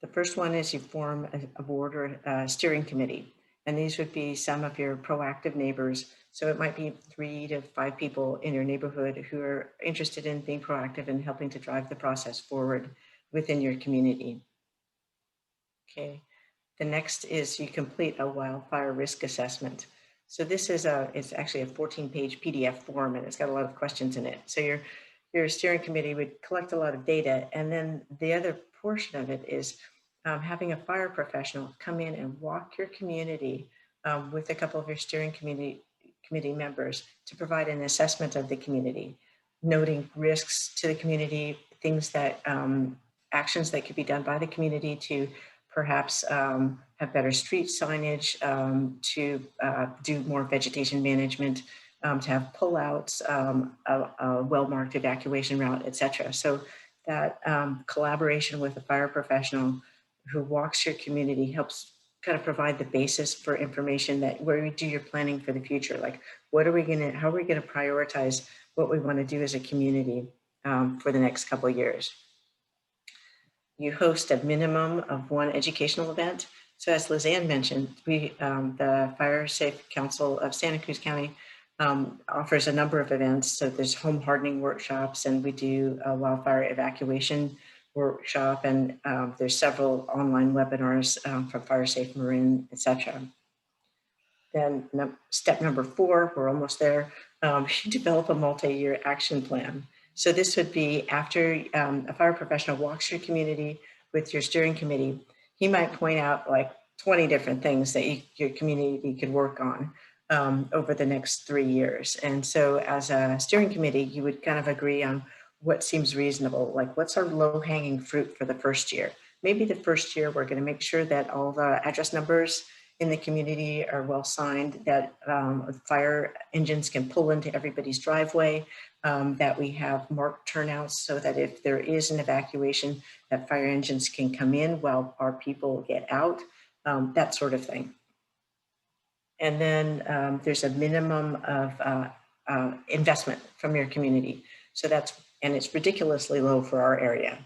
The first one is you form a board or a steering committee, and these would be some of your proactive neighbors. So it might be 3 to 5 people in your neighborhood who are interested in being proactive and helping to drive the process forward within your community. Okay, the next is you complete a wildfire risk assessment. So this is it's actually a 14-page PDF form, and it's got a lot of questions in it. So your steering committee would collect a lot of data, and then the other portion of it is having a fire professional come in and walk your community with a couple of your steering committee members to provide an assessment of the community. noting risks to the community, things that, actions that could be done by the community to perhaps have better street signage, to do more vegetation management, to have pullouts, a well-marked evacuation route, etc. So that collaboration with a fire professional who walks your community helps kind of provide the basis for information that where you do your planning for the future. Like, how are we going to prioritize what we want to do as a community for the next couple of years? You host a minimum of one educational event. So as Lizanne mentioned, we, the Fire Safe Council of Santa Cruz County offers a number of events. So there's home hardening workshops, and we do a wildfire evacuation workshop, and there's several online webinars from Fire Safe Marin, etc. Then step number 4, we're almost there, you develop a multi-year action plan. So this would be after a fire professional walks your community with your steering committee, he might point out like 20 different things that your community could work on over the next 3 years. And so as a steering committee, you would kind of agree on what seems reasonable, like what's our low-hanging fruit for the first year. Maybe the first year we're going to make sure that all the address numbers in the community are well signed, that fire engines can pull into everybody's driveway, that we have marked turnouts so that if there is an evacuation, that fire engines can come in while our people get out, that sort of thing. And then there's a minimum of investment from your community. So and it's ridiculously low for our area.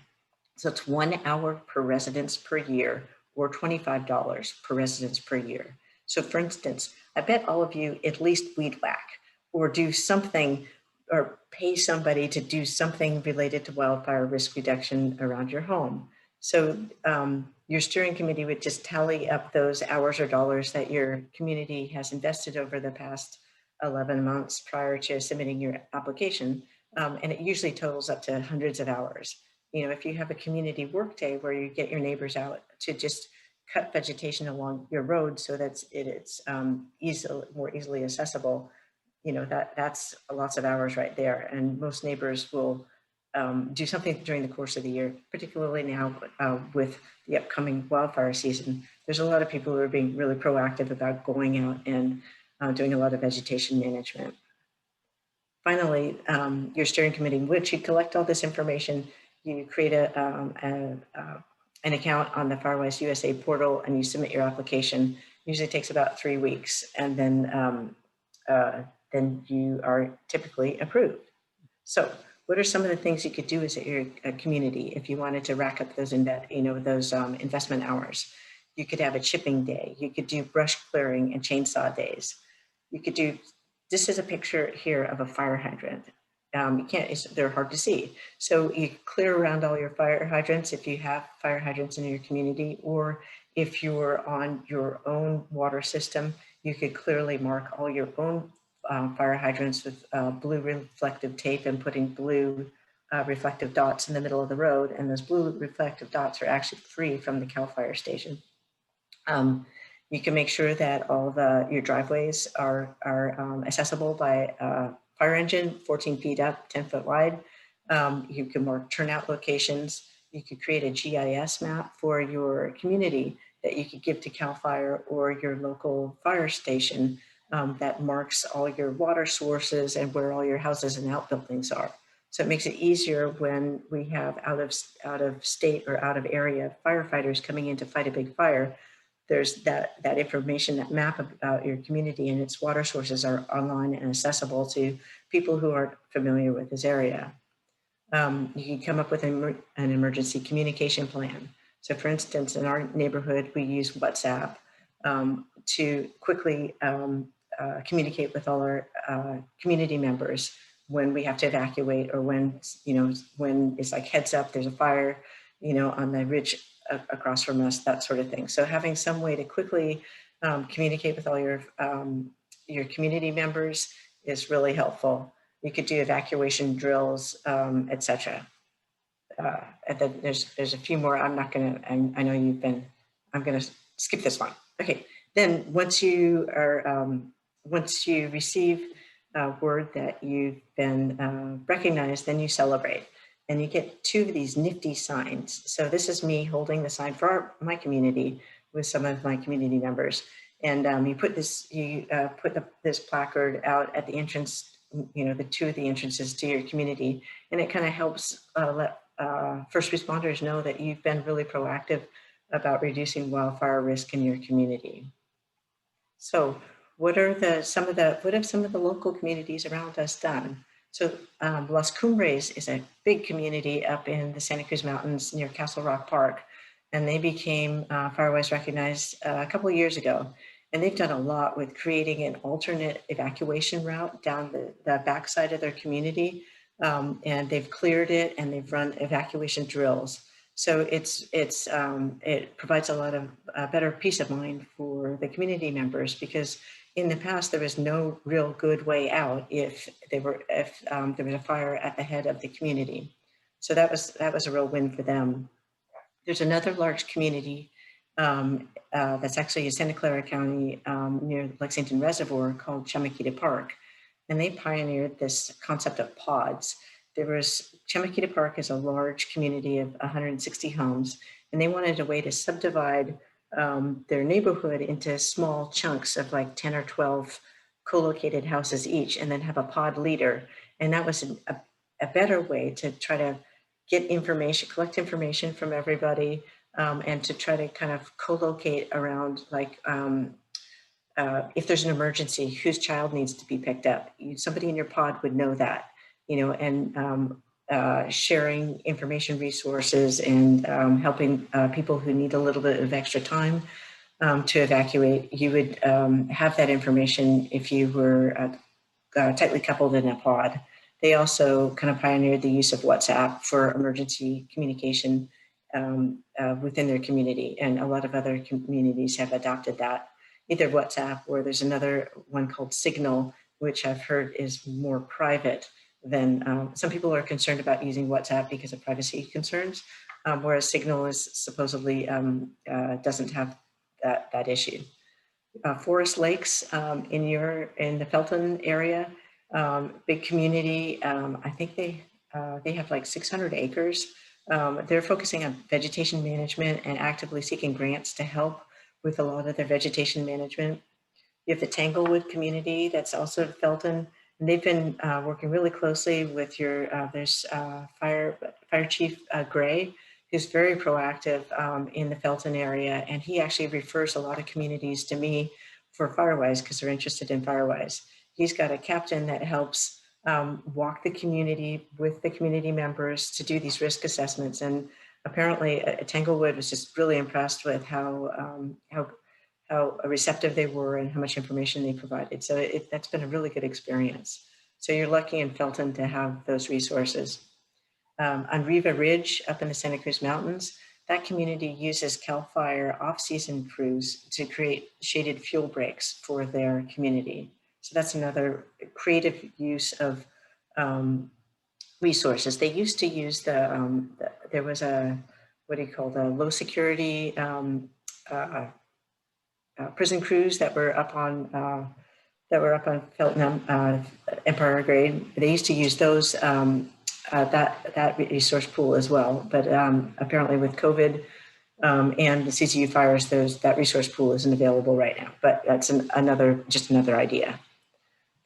So it's 1 hour per residence per year, or $25 per residence per year. So for instance, I bet all of you at least weed whack or do something or pay somebody to do something related to wildfire risk reduction around your home. So your steering committee would just tally up those hours or dollars that your community has invested over the past 11 months prior to submitting your application. And it usually totals up to hundreds of hours. You know, if you have a community work day where you get your neighbors out to just cut vegetation along your road so that it's more easily accessible, you know, that's lots of hours right there. And most neighbors will do something during the course of the year, particularly now with the upcoming wildfire season. There's a lot of people who are being really proactive about going out and doing a lot of vegetation management. Finally, your steering committee, which you collect all this information, you create an account on the Firewise USA portal and you submit your application. Usually takes about 3 weeks, and then you are typically approved. So what are some of the things you could do as a community if you wanted to rack up those, investment hours? You could have a chipping day. You could do brush clearing and chainsaw days. You could do, this is a picture here of a fire hydrant. They're hard to see. So you clear around all your fire hydrants if you have fire hydrants in your community, or if you're on your own water system, you could clearly mark all your own fire hydrants with blue reflective tape and putting blue reflective dots in the middle of the road. And those blue reflective dots are actually free from the CAL FIRE station. You can make sure that all your driveways are accessible by fire engine, 14 feet up, 10 foot wide. You can mark turnout locations. You could create a GIS map for your community that you could give to CAL FIRE or your local fire station that marks all your water sources and where all your houses and outbuildings are. So it makes it easier when we have out of state or out of area firefighters coming in to fight a big fire. There's that information, that map about your community and its water sources are online and accessible to people who aren't familiar with this area. You can come up with an emergency communication plan. So for instance, in our neighborhood, we use WhatsApp to quickly communicate with all our community members when we have to evacuate, or when it's like heads up, there's a fire, on the ridge across from us, that sort of thing. So having some way to quickly communicate with all your community members is really helpful. You could do evacuation drills, etc. And then there's a few more. I'm not gonna. I know you've been. I'm gonna skip this one. Okay. Then once you receive word that you've been recognized, then you celebrate. And you get 2 of these nifty signs. So this is me holding the sign for my community with some of my community members. And you put this placard out at the entrance, the 2 of the entrances to your community. And it kind of helps let first responders know that you've been really proactive about reducing wildfire risk in your community. So what have some of the local communities around us done? So Las Cumbres is a big community up in the Santa Cruz Mountains near Castle Rock Park. And they became Firewise recognized a couple of years ago. And they've done a lot with creating an alternate evacuation route down the backside of their community. And they've cleared it and they've run evacuation drills. So it provides a lot of better peace of mind for the community members, because in the past there was no real good way out if there was a fire at the head of the community. So that was a real win for them. There's another large community that's actually in Santa Clara County near Lexington Reservoir called Chamaquita Park. And they pioneered this concept of pods. Chamaquita Park is a large community of 160 homes, and they wanted a way to subdivide their neighborhood into small chunks of like 10 or 12 co-located houses each, and then have a pod leader. And that was a better way to try to get information, collect information from everybody, and to try to kind of co-locate around, like, if there's an emergency, whose child needs to be picked up. Somebody in your pod would know that, and sharing information resources and helping people who need a little bit of extra time to evacuate. You would have that information if you were tightly coupled in a pod. They also kind of pioneered the use of WhatsApp for emergency communication within their community. And a lot of other communities have adopted that, either WhatsApp, or there's another one called Signal, which I've heard is more private than, some people are concerned about using WhatsApp because of privacy concerns, whereas Signal is supposedly doesn't have that issue. Forest Lakes in the Felton area, big community. I think they have like 600 acres. They're focusing on vegetation management and actively seeking grants to help with a lot of their vegetation management. You have the Tanglewood community that's also Felton, and they've been working really closely with there's Fire Chief Gray, who's very proactive in the Felton area, and he actually refers a lot of communities to me for Firewise because they're interested in Firewise. He's got a captain that helps walk the community with the community members to do these risk assessments. And apparently Tanglewood was just really impressed with how receptive they were and how much information they provided. So that's been a really good experience. So you're lucky in Felton to have those resources. On Riva Ridge up in the Santa Cruz Mountains, that community uses CAL FIRE off-season crews to create shaded fuel breaks for their community. So that's another creative use of resources. They used to use there was a, low security prison crews that were up on Felton Empire Grade. They used to use those that resource pool as well, but apparently with COVID and the CCU fires, that resource pool isn't available right now. But that's just another idea.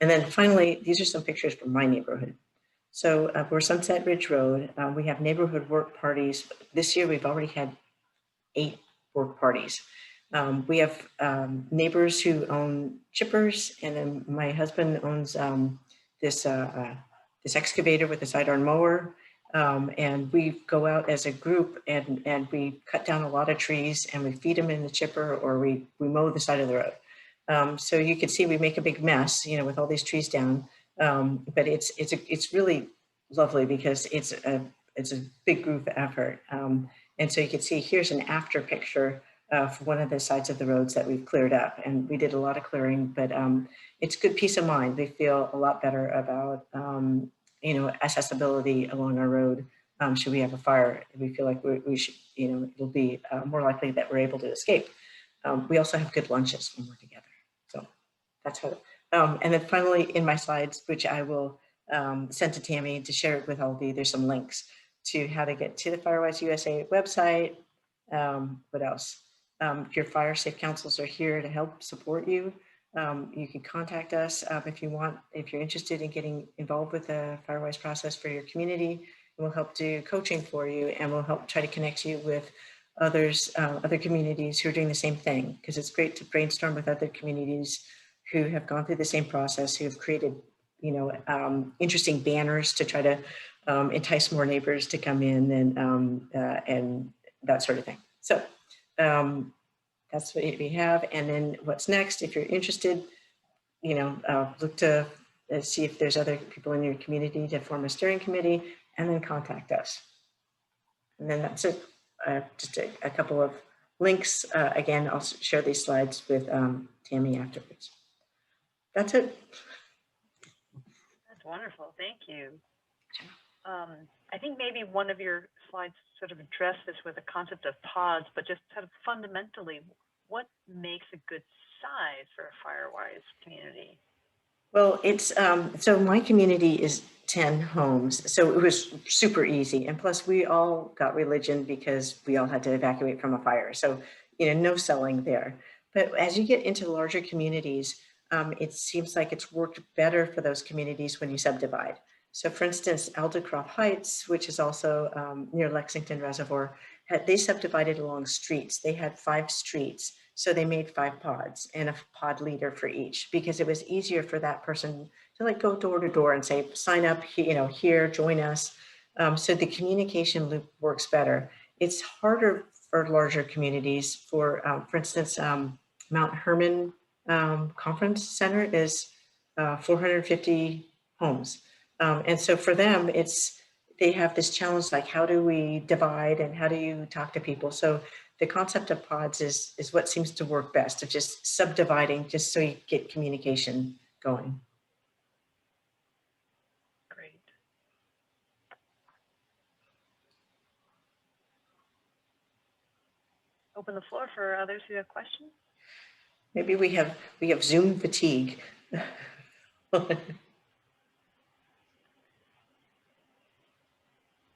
And then finally, these are some pictures from my neighborhood. So we're Sunset Ridge Road. We have neighborhood work parties. This year, we've already had 8 work parties. We have neighbors who own chippers, and then my husband owns this excavator with a sidearm mower. And we go out as a group and we cut down a lot of trees and we feed them in the chipper, or we mow the side of the road. So you can see we make a big mess, with all these trees down. But it's really lovely because it's a big group effort. And so you can see here's an after picture for one of the sides of the roads that we've cleared up, and we did a lot of clearing, but it's good peace of mind. We feel a lot better about accessibility along our road. Should we have a fire, we feel like we should, it'll be more likely that we're able to escape. We also have good lunches when we're together. So that's And then finally in my slides, which I will send to Tammy to share it with all of you, there's some links to how to get to the Firewise USA website. What else? Your fire safe councils are here to help support you. You can contact us if you want, if you're interested in getting involved with the Firewise process for your community. We'll help do coaching for you, and we'll help try to connect you with others, other communities who are doing the same thing, because it's great to brainstorm with other communities who have gone through the same process, who have created, you know, interesting banners to try to entice more neighbors to come in and that sort of thing. So that's what we have. And then what's next, if you're interested, you know, look to see if there's other people in your community to form a steering committee, and then contact us. And then that's it. Just a couple of links. Again, I'll share these slides with Tammy afterwards. That's it. That's wonderful. Thank you. I think maybe one of your slides sort of addressed this with the concept of pods, but just kind of fundamentally, what makes a good size for a Firewise community? Well, it's so my community is 10 homes, so it was super easy. And plus we all got religion because we all had to evacuate from a fire. So, you know, no selling there. But as you get into larger communities, it seems like it's worked better for those communities when you subdivide. So for instance, Aldercroft Heights, which is also near Lexington Reservoir, they subdivided along streets. They had 5 streets. So they made 5 pods and a pod leader for each, because it was easier for that person to like go door to door and say, sign up, you know, here, join us. So the communication loop works better. It's harder for larger communities. For instance, Mount Herman Conference Center is 450 homes. And so for them, they have this challenge, like how do we divide and how do you talk to people? So the concept of pods is what seems to work best, of just subdividing, just so you get communication going. Great. Open the floor for others who have questions. Maybe we have Zoom fatigue.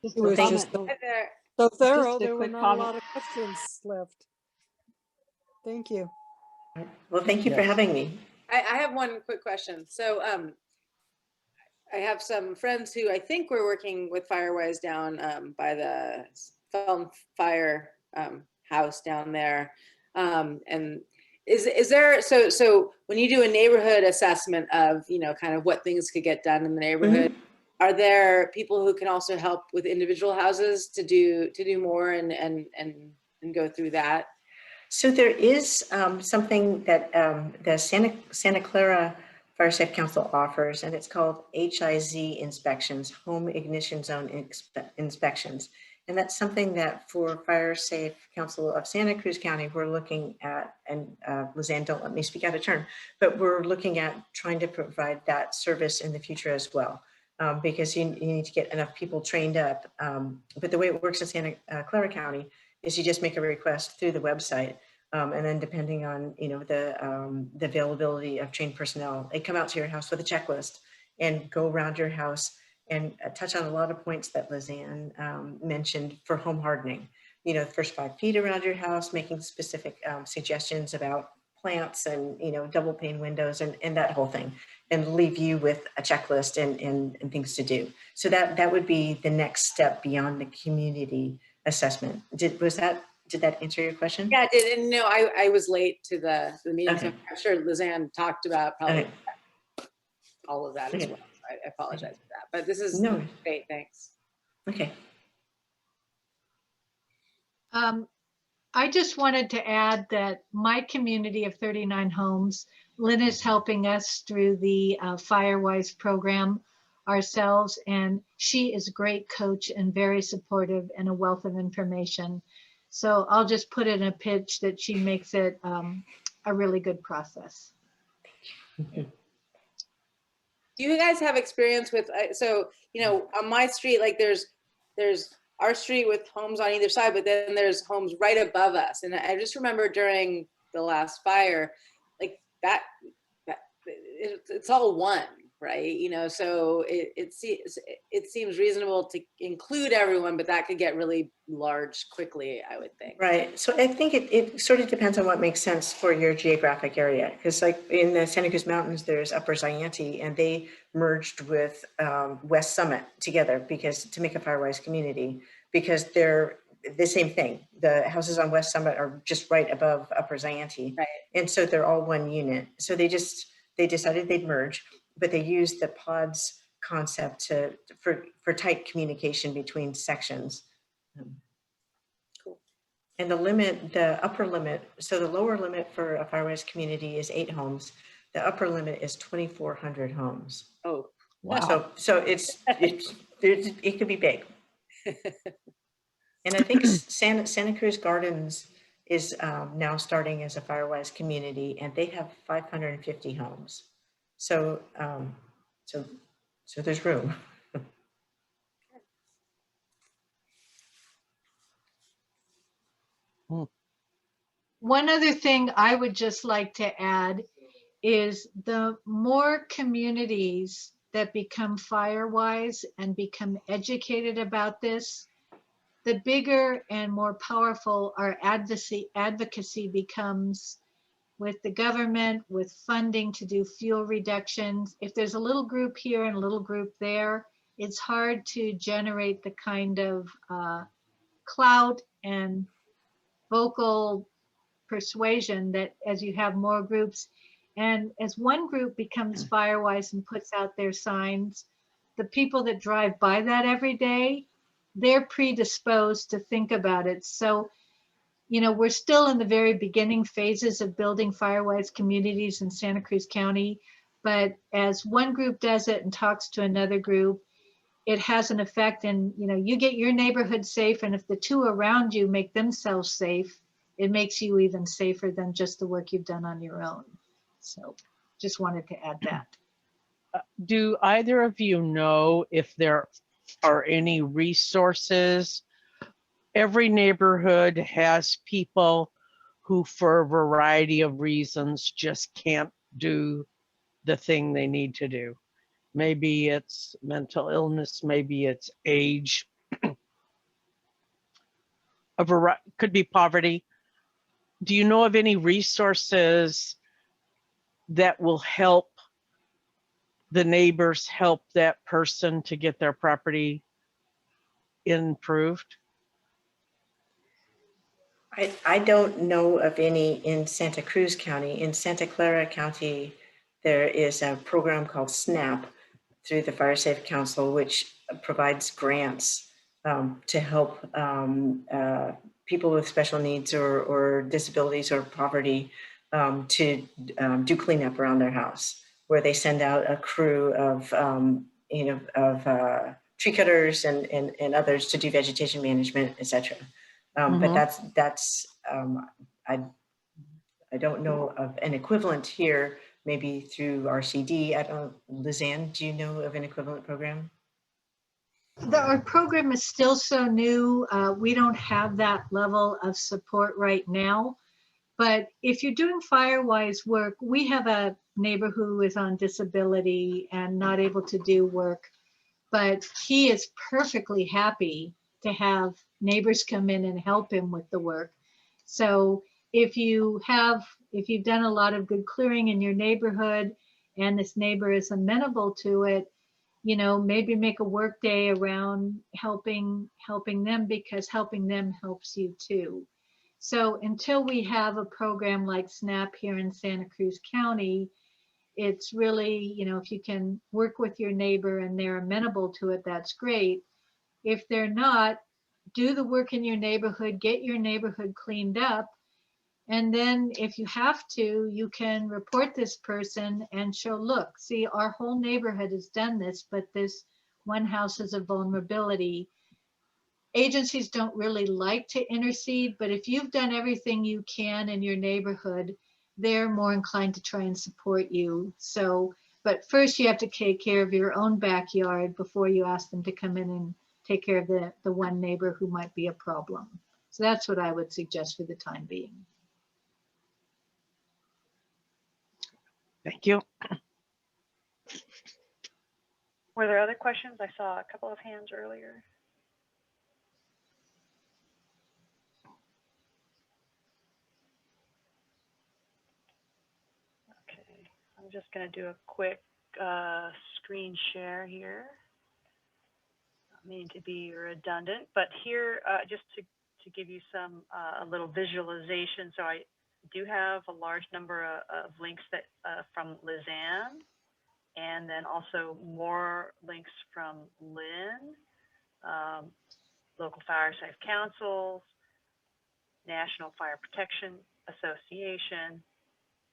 It was thank just you. so thorough, Just a there were quick not a comment. lot of questions left. Thank you. Well, thank you for having me. I have one quick question. So I have some friends who I think were working with Firewise down by the Felton Fire house down there. And is there, so when you do a neighborhood assessment of, you know, kind of what things could get done in the neighborhood, are there people who can also help with individual houses to do more and go through that? So there is something that the Santa Clara Fire Safe Council offers, and it's called HIZ inspections, Home Ignition Zone inspections. And that's something that for Fire Safe Council of Santa Cruz County, we're looking at, and Lizanne, don't let me speak out of turn, but we're looking at trying to provide that service in the future as well. Because you need to get enough people trained up. But the way it works in Santa Clara County is you just make a request through the website. And then depending on, you know, the availability of trained personnel, they come out to your house with a checklist and go around your house and touch on a lot of points that Lizanne mentioned for home hardening. You know, the first 5 feet around your house, making specific suggestions about plants and, you know, double pane windows and that whole thing, and leave you with a checklist and things to do. So that would be the next step beyond the community assessment. Did that answer your question? Yeah, I did. And no, I was late to the meeting. Okay. So I'm sure Lizanne talked about probably Okay. all of that as Okay. well. I apologize for that, but this is No. great. Thanks. Okay. I just wanted to add that my community of 39 homes, Lynn is helping us through the Firewise program ourselves, and she is a great coach and very supportive and a wealth of information. So I'll just put in a pitch that she makes it a really good process. Do you guys have experience with, so, you know, on my street, like there's our street with homes on either side, but then there's homes right above us. And I just remember during the last fire, like that it's all one, right? You know, so it seems reasonable to include everyone, but that could get really large quickly, I would think. Right. So I think it sort of depends on what makes sense for your geographic area. Because like in the Santa Cruz Mountains, there's Upper Zayante, and they merged with West Summit together because to make a Firewise community, because they're the same thing. The houses on West Summit are just right above Upper Zayante. Right. And so they're all one unit. So they decided they'd merge, but they used the pods concept for tight communication between sections. And the upper limit, so the lower limit for a Firewise community is 8 homes. The upper limit is 2,400 homes. Oh, Wow. So it could be big. And I think Santa Cruz Gardens is now starting as a Firewise community, and they have 550 homes. So there's room. One other thing I would just like to add is the more communities that become Firewise and become educated about this, the bigger and more powerful our advocacy becomes with the government, with funding to do fuel reductions. If there's a little group here and a little group there, it's hard to generate the kind of clout and vocal persuasion that as you have more groups, and as one group becomes Firewise and puts out their signs, the people that drive by that every day, they're predisposed to think about it. So, you know, we're still in the very beginning phases of building Firewise communities in Santa Cruz County, but as one group does it and talks to another group, it has an effect. And, you know, you get your neighborhood safe, and if the two around you make themselves safe, it makes you even safer than just the work you've done on your own. So just wanted to add that. Do either of you know if there are any resources? Every neighborhood has people who, for a variety of reasons, just can't do the thing they need to do. Maybe it's mental illness, maybe it's age, could be poverty. Do you know of any resources that will help the neighbors help that person to get their property improved? I don't know of any in Santa Cruz County. In Santa Clara County, there is a program called SNAP through the Fire Safe Council, which provides grants to help people with special needs or disabilities or poverty to do cleanup around their house, where they send out a crew of tree cutters and others to do vegetation management, etc. But that's I don't know of an equivalent here, maybe through RCD. Lizanne, do you know of an equivalent program? Our program is still so new. We don't have that level of support right now. But if you're doing Firewise work, we have a neighbor who is on disability and not able to do work, but he is perfectly happy to have neighbors come in and help him with the work. So if you've done a lot of good clearing in your neighborhood and this neighbor is amenable to it, you know, maybe make a work day around helping them, because helping them helps you too. So until we have a program like SNAP here in Santa Cruz County, it's really, you know, if you can work with your neighbor and they're amenable to it, that's great. If they're not, do the work in your neighborhood, get your neighborhood cleaned up. And then if you have to, you can report this person and show, look, see, our whole neighborhood has done this, but this one house is a vulnerability. Agencies don't really like to intercede, but if you've done everything you can in your neighborhood, they're more inclined to try and support you. So, but first you have to take care of your own backyard before you ask them to come in and take care of the one neighbor who might be a problem. So that's what I would suggest for the time being. Thank you. Were there other questions? I saw a couple of hands earlier. Okay, I'm just going to do a quick screen share here. Not meaning to be redundant, but here, just to give you some a little visualization. So I do have a large number of links that from Lizanne, and then also more links from Lynn, local fire safe councils, National Fire Protection Association,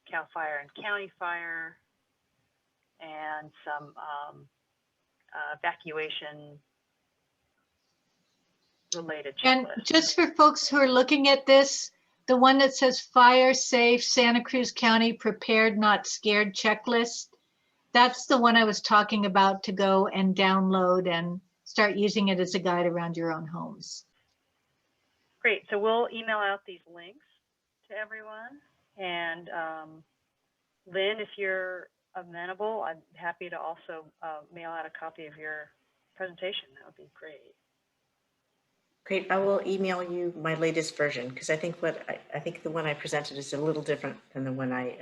CAL FIRE and County Fire, and some evacuation related And checklists. just for folks who are looking at this, the one that says Fire Safe Santa Cruz County Prepared Not Scared checklist, that's the one I was talking about to go and download and start using it as a guide around your own homes. Great. So we'll email out these links to everyone. And Lynn, if you're amenable, I'm happy to also mail out a copy of your presentation. That would be great. Great. I will email you my latest version because I think I think the one I presented is a little different than the one I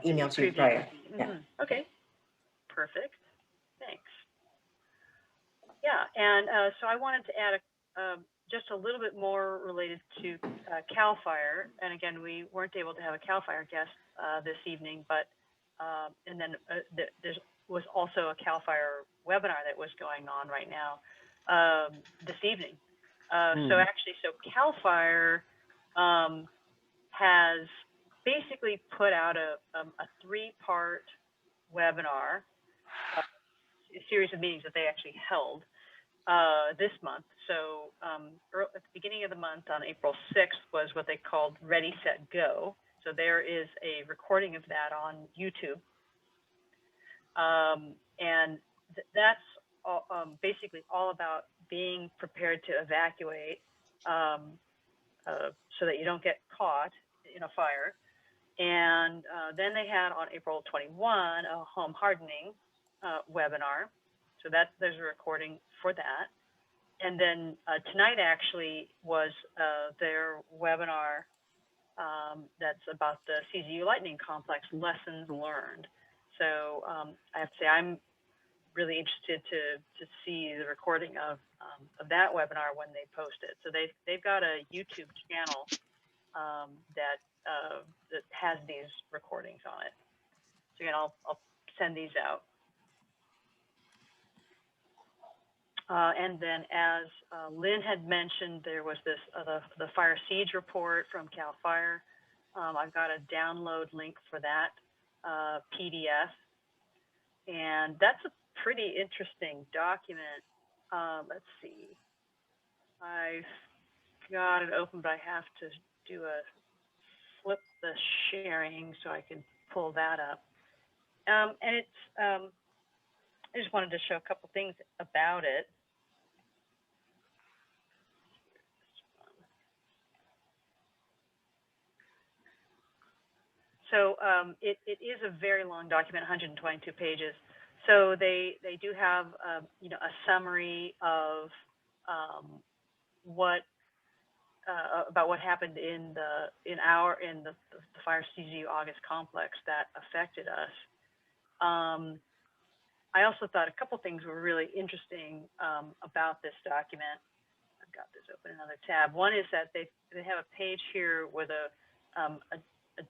emailed to you prior. Yeah. Okay. Perfect. Thanks. Yeah. And so I wanted to add just a little bit more related to CAL FIRE. And again, we weren't able to have a CAL FIRE guest this evening, but and then there was also a CAL FIRE webinar that was going on right now this evening. So actually, CAL FIRE has basically put out a 3-part webinar, a series of meetings that they actually held this month. So at the beginning of the month on April 6th was what they called Ready, Set, Go. So there is a recording of that on YouTube. And that's all, basically all about being prepared to evacuate so that you don't get caught in a fire. And then they had on April 21 a home hardening webinar. So there's a recording for that. And then tonight actually was their webinar that's about the CZU Lightning Complex lessons learned. So I have to say I'm really interested to see the recording of that webinar when they post it. So they've got a YouTube channel that has these recordings on it. So again, I'll send these out. And then as Lynn had mentioned, there was this the Fire Siege report from CAL FIRE. I've got a download link for that PDF. And that's a pretty interesting document. Let's see. I've got it open, but I have to do flip the sharing so I can pull that up. And it's, I just wanted to show a couple things about it. So it is a very long document, 122 pages. So they do have you know, a summary of about what happened in the Fire CZU August complex that affected us. I also thought a couple things were really interesting about this document. I've got this open in another tab. One is that they have a page here with a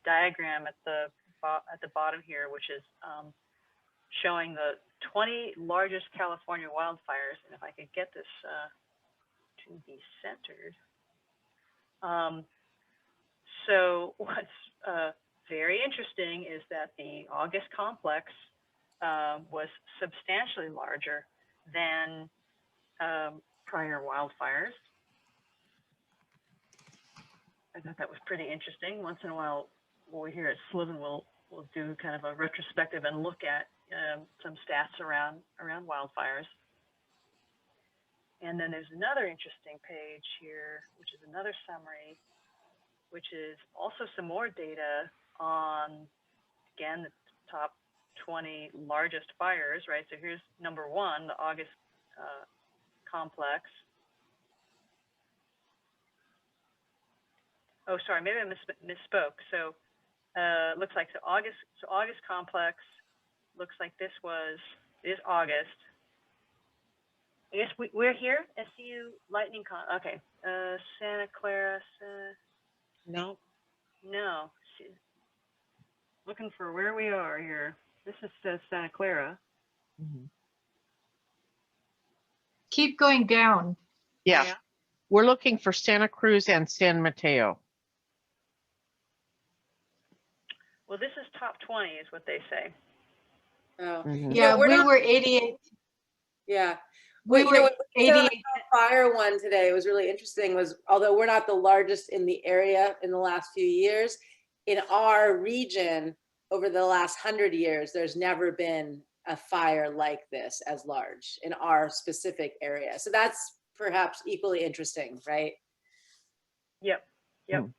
diagram at the bottom here, which is showing the 20 largest California wildfires. And if I could get this to be centered. So what's very interesting is that the August complex was substantially larger than prior wildfires. I thought that was pretty interesting. Once in a while, we here at SLVEN we'll do kind of a retrospective and look at some stats around wildfires. And then there's another interesting page here, which is another summary, which is also some more data on, again, the top 20 largest fires, right? So here's number one, the August complex. Oh, sorry, maybe I misspoke. So looks like August complex looks like this is August. I guess we're here. SCU Lightning okay. Santa Clara. No. No. Looking for where we are here. This is Santa Clara. Mhm. Keep going down. Yeah. We're looking for Santa Cruz and San Mateo. Well, this is top 20 is what they say. Oh, Mhm. Yeah, we're we not, were 88. yeah. We Well, you know, were what we said on 88. the fire one today was really interesting was, although we're not the largest in the area in the last few years, in our region over the last 100 years, there's never been a fire like this as large in our specific area. So that's perhaps equally interesting, right? Yep. Hmm.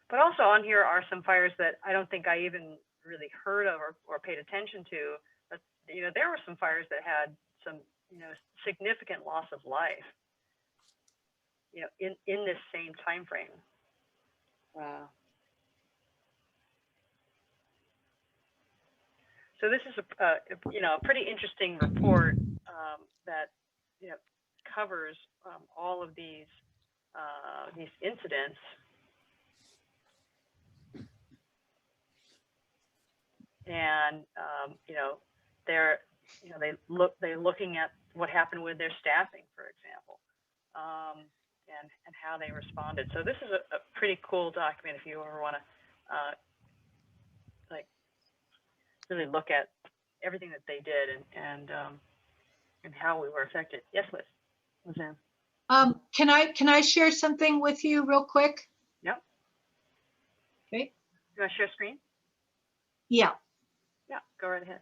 But also on here are some fires that I don't think I even really heard of or paid attention to. But, you know, there were some fires that had some, you know, significant loss of life, you know, in this same time frame. Wow. So this is you know, a pretty interesting report that, you know, covers all of these incidents. And you know, they're looking at what happened with their staffing, for example, and how they responded. So this is a pretty cool document if you ever want to like really look at everything that they did and how we were affected. Yes, Lizanne. Can I share something with you real quick? Yep. Okay. You want to share screen? Yeah. Yeah, go right ahead.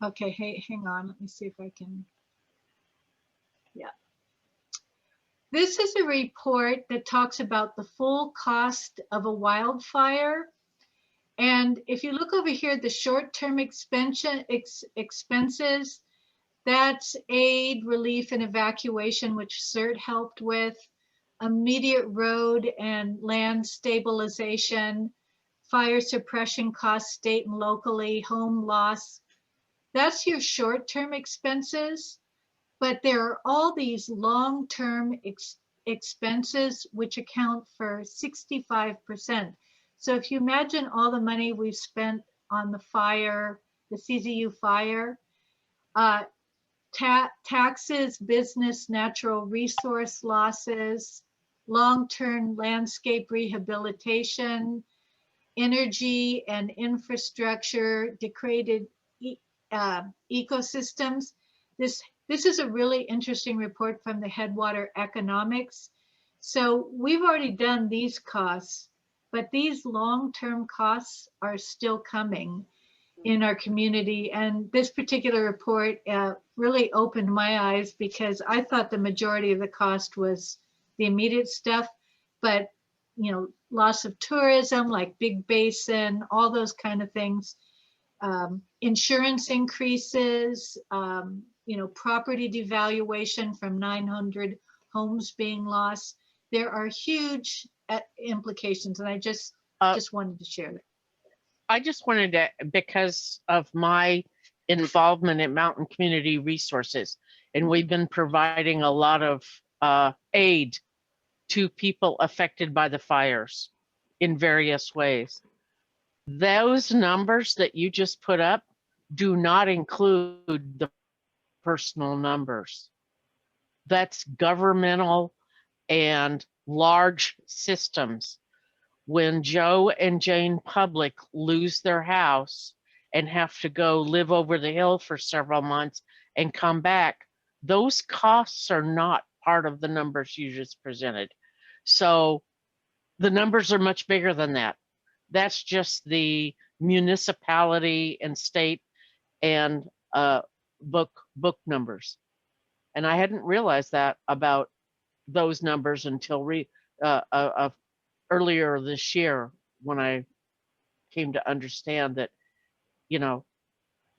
Okay, hey, hang on. Let me see if I can. Yeah. This is a report that talks about the full cost of a wildfire. And if you look over here, the short-term expenses, that's aid, relief, and evacuation, which CERT helped with, immediate road and land stabilization, fire suppression costs state and locally, home loss. That's your short-term expenses, but there are all these long-term expenses which account for 65%. So if you imagine all the money we've spent on the fire, the CZU fire, taxes, business, natural resource losses, long-term landscape rehabilitation, energy and infrastructure, degraded ecosystems. This is a really interesting report from the Headwater Economics. So we've already done these costs, but these long-term costs are still coming in our community. And this particular report really opened my eyes because I thought the majority of the cost was the immediate stuff, but you know, loss of tourism, like Big Basin, all those kind of things, insurance increases, you know, property devaluation from 900 homes being lost. There are huge implications, and I just wanted to share that. I just wanted to, because of my involvement in Mountain Community Resources, and we've been providing a lot of aid to people affected by the fires in various ways. Those numbers that you just put up do not include the personal numbers. That's governmental and large systems. When Joe and Jane Public lose their house and have to go live over the hill for several months and come back, those costs are not part of the numbers you just presented. So the numbers are much bigger than that. That's just the municipality and state and book numbers. And I hadn't realized that about those numbers until earlier this year when I came to understand that, you know,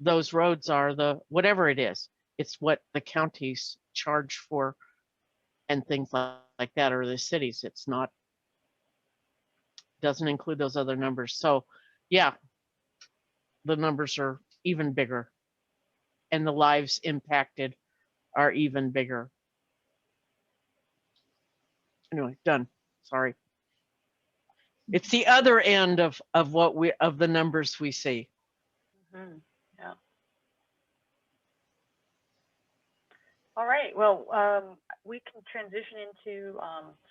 those roads are, the whatever it is, it's what the counties charge for and things like that, or the cities. It's not, doesn't include those other numbers. So yeah, the numbers are even bigger and the lives impacted are even bigger. Anyway, done. Sorry. It's the other end of the numbers we see. Mhm, yeah. All right. Well, we can transition into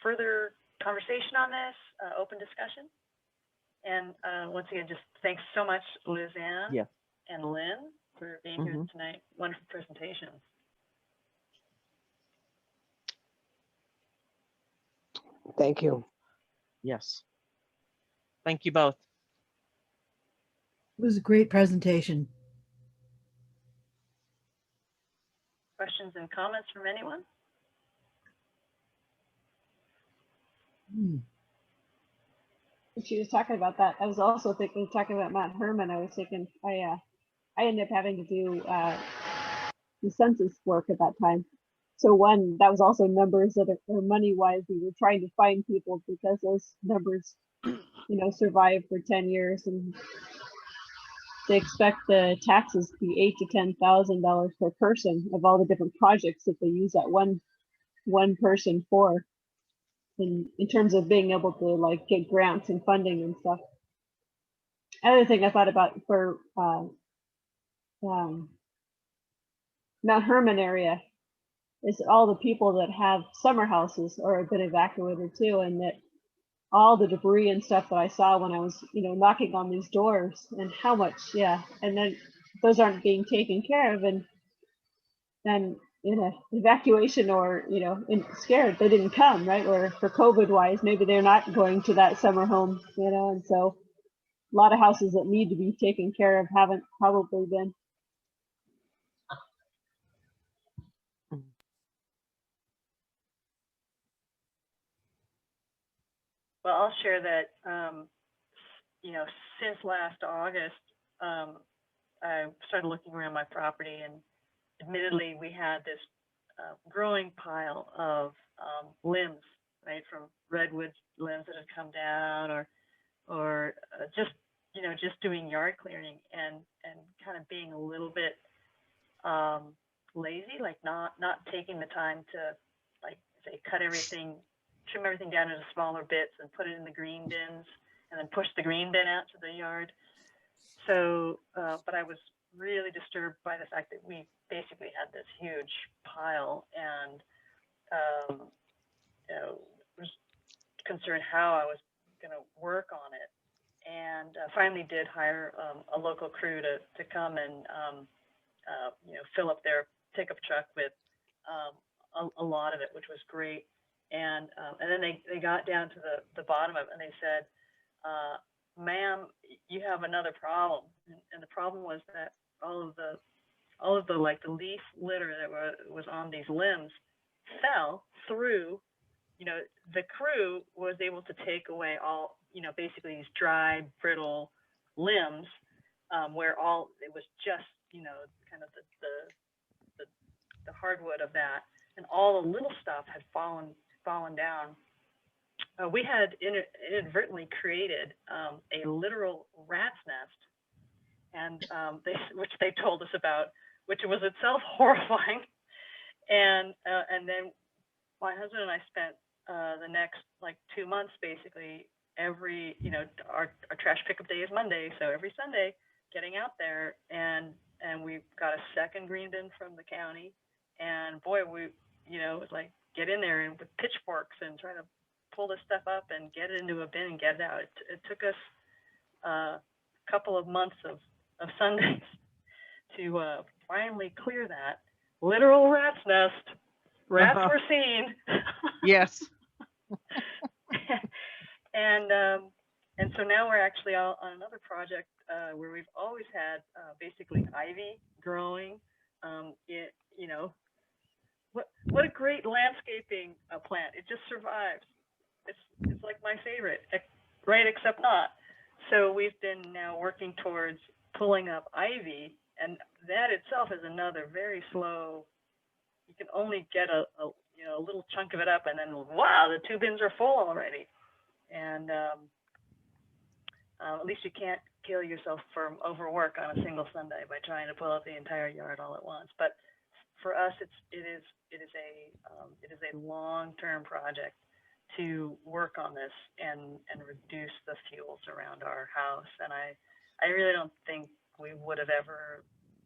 further conversation on this, open discussion. And once again, just thanks so much, Liz Ann Yeah. and Lynn, for being here tonight. Wonderful presentations. Thank you. Yes. Thank you both. It was a great presentation. Questions and comments from anyone? She was talking about that. I was also thinking, talking about Mount Herman. I was thinking, I ended up having to do the census work at that time. So one, that was also numbers that are money-wise. We were trying to find people because those numbers, survived for 10 years, and they expect the taxes to be $8,000 to $10,000 per person of all the different projects that they use that one person for. In terms of being able to like get grants and funding and stuff. Another thing I thought about for Mount Herman area is all the people that have summer houses or have been evacuated too, and that all the debris and stuff that I saw when I was, knocking on these doors, and how much, and then those aren't being taken care of, and in an evacuation or, scared, they didn't come, right? Or for COVID wise, maybe they're not going to that summer home, and so a lot of houses that need to be taken care of haven't probably been. Well, I'll share that, since last August, I started looking around my property, and admittedly, we had this growing pile of limbs, right, from redwood limbs that had come down, or just doing yard clearing and kind of being a little bit lazy, like not taking the time to, like, say, trim everything down into smaller bits and put it in the green bins, and then push the green bin out to the yard. So, but I was really disturbed by the fact that we basically had this huge pile, and was concerned how I was going to work on it, and finally did hire a local crew to come and fill up their pickup truck with a lot of it, which was great. And then they got down to the bottom of it, and they said, "Ma'am, you have another problem." And the problem was that all of the like the leaf litter that was on these limbs fell through. The crew was able to take away all, basically these dry, brittle limbs, where it was just, kind of the hardwood of that, and all the little stuff had fallen down. We had inadvertently created a literal rat's nest, and which they told us about, which was itself horrifying. And then my husband and I spent the next 2 months basically every, our trash pickup day is Monday, so every Sunday getting out there, and we got a second green bin from the county, and boy, we, it was like get in there and with pitchforks and try to pull this stuff up and get it into a bin and get it out. It took us a couple of months of Sundays to finally clear that literal rat's nest. Rats were seen. Yes. And so now we're actually on another project where we've always had basically ivy growing. What a great landscaping plant. It just survives. It's like my favorite, right? Except not. So we've been now working towards pulling up ivy and that itself is another very slow. You can only get a little chunk of it up, and then wow, the 2 bins are full already. And at least you can't kill yourself from overwork on a single Sunday by trying to pull up the entire yard all at once. But for us, it is a long-term project to work on this and reduce the fuels around our house. And I really don't think we would have ever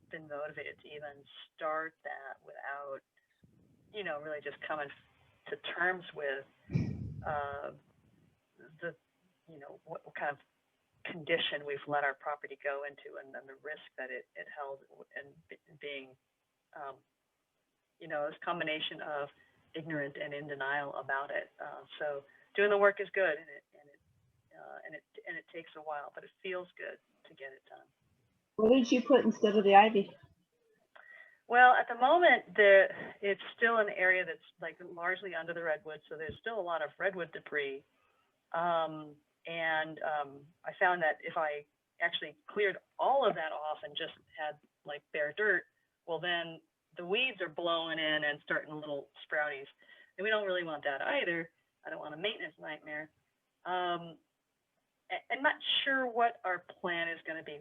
been motivated to even start that without, really just coming to terms with what kind of condition we've let our property go into, and then the risk that it held, and being, this combination of ignorant and in denial about it. So doing the work is good, and it takes a while, but it feels good to get it done. What did you put instead of the ivy? Well, at the moment, it's still an area that's like largely under the redwood, so there's still a lot of redwood debris. I found that if I actually cleared all of that off and just had like bare dirt, well, then the weeds are blowing in and starting little sprouties. And we don't really want that either. I don't want a maintenance nightmare. I'm not sure what our plan is going to be.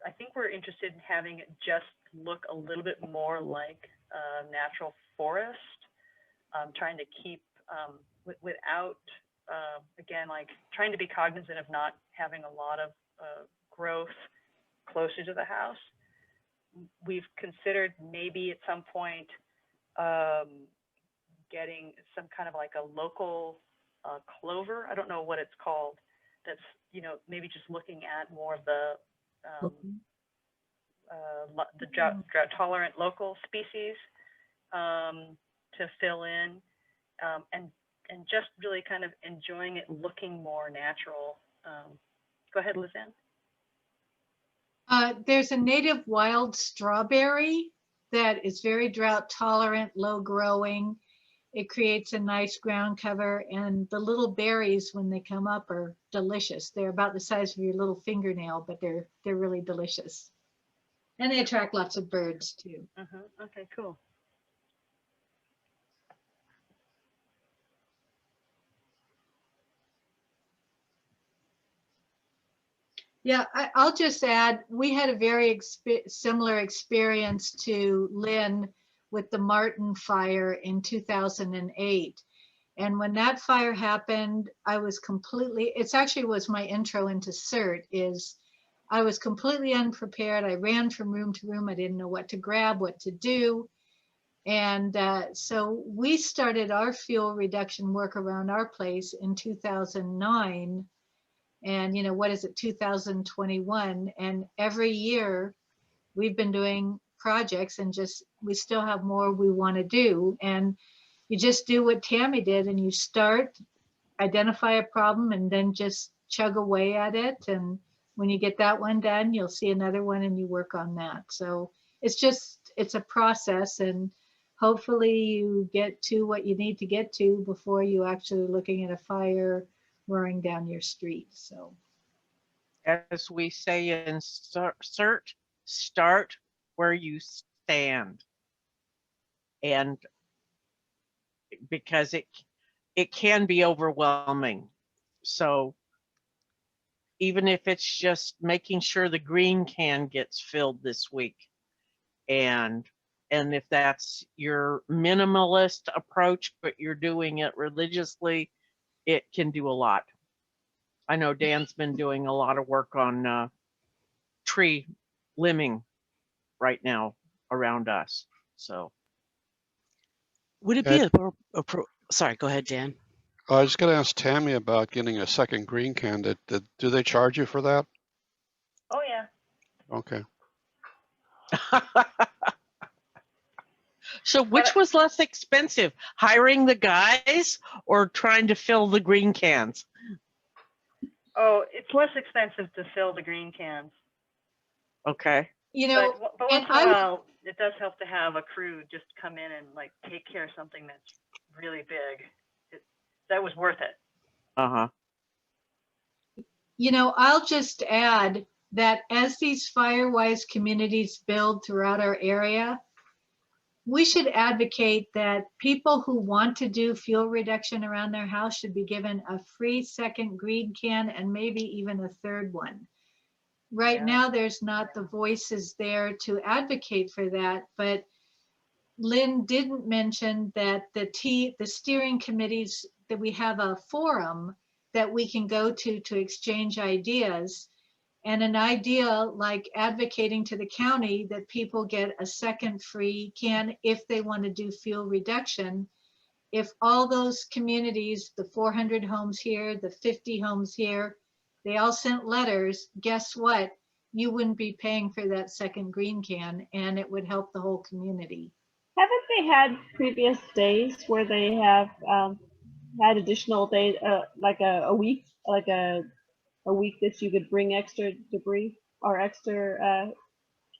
I think we're interested in having it just look a little bit more like a natural forest, trying to keep without, again, like trying to be cognizant of not having a lot of growth closer to the house. We've considered maybe at some point getting some kind of like a local clover. I don't know what it's called. That's, maybe just looking at more of the drought tolerant local species to fill in, and just really kind of enjoying it looking more natural. Go ahead, Lizanne. There's a native wild strawberry that is very drought tolerant, low growing. It creates a nice ground cover, and the little berries when they come up are delicious. They're about the size of your little fingernail, but they're really delicious. And they attract lots of birds too. Okay, cool. Yeah, I'll just add, we had a very similar experience to Lynn with the Martin fire in 2008. And when that fire happened, I was it actually was my intro into CERT, is I was completely unprepared. I ran from room to room. I didn't know what to grab, what to do. And so we started our fuel reduction work around our place in 2009. And what is it, 2021? And every year we've been doing projects, and we still have more we want to do. And you just do what Tammy did, and you start, identify a problem, and then just chug away at it. And when you get that one done, you'll see another one and you work on that. So it's a process, and hopefully you get to what you need to get to before you actually looking at a fire roaring down your street. So as we say in CERT, start where you stand. And because it can be overwhelming. So even if it's just making sure the green can gets filled this week, and if that's your minimalist approach, but you're doing it religiously, it can do a lot. I know Dan's been doing a lot of work on tree limbing right now around us. So would it be sorry, go ahead, Dan. I was going to ask Tammy about getting a second green can. Do they charge you for that? Oh yeah. Okay. So which was less expensive, hiring the guys or trying to fill the green cans? Oh, it's less expensive to fill the green cans. Okay. But once in a while, it does help to have a crew just come in and like take care of something that's really big. That was worth it. Uh-huh. I'll just add, that as these Firewise communities build throughout our area, we should advocate that people who want to do fuel reduction around their house should be given a free second green can and maybe even a third one. Right Yeah. now, there's not the voices there to advocate for that, but Lynn didn't mention that the steering committees, that we have a forum that we can go to exchange ideas. And an idea like advocating to the county that people get a second free can if they want to do fuel reduction. If all those communities, the 400 homes here, the 50 homes here, they all sent letters, guess what? You wouldn't be paying for that second green can, and it would help the whole community. Haven't they had previous days where they have had additional days, like a week, like a week that you could bring extra debris or extra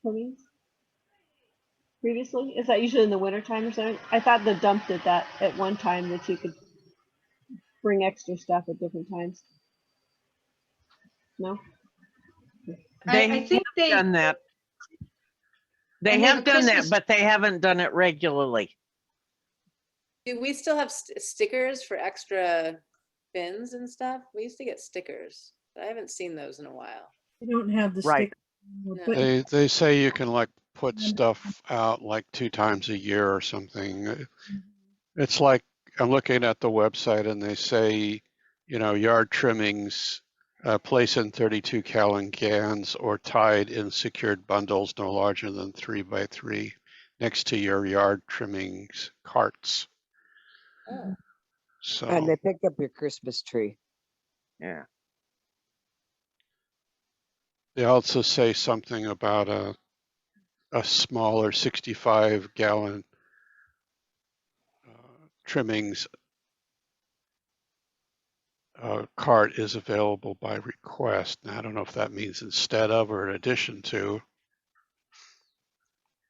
trimmings? Previously, is that usually in the wintertime or something? I thought the dump did that at one time, that you could bring extra stuff at different times. No? They I think have done that. They And have the done that, Christmas- but they haven't done it regularly. Do we still have stickers for extra bins and stuff? We used to get stickers, but I haven't seen those in a while. We don't have the Right. stick. We're No. putting- They say you can like put stuff out like 2 times a year or something. It's like I'm looking at the website and they say, you know, yard trimmings, place in 32 gallon cans or tied in secured bundles no larger than 3 by 3 next to your yard trimmings carts. Oh. So And they pick up your Christmas tree. Yeah. they also say something about a smaller 65 gallon trimmings cart is available by request. Now, I don't know if that means instead of or in addition to.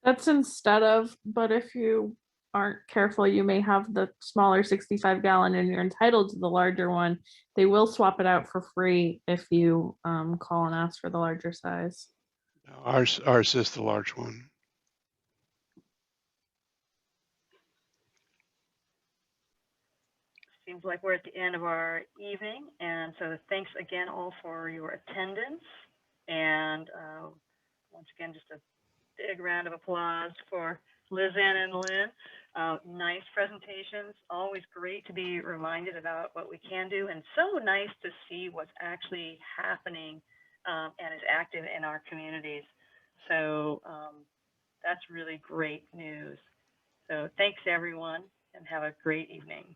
That's instead of, but if you aren't careful, you may have the smaller 65 gallon and you're entitled to the larger one. They will swap it out for free if you call and ask for the larger size. Ours is the large one. Seems like we're at the end of our evening, and so thanks again all for your attendance. And once again, just a big round of applause for Lizanne and Lynn. Nice presentations, always great to be reminded about what we can do, and so nice to see what's actually happening and is active in our communities. So that's really great news. So thanks everyone, and have a great evening.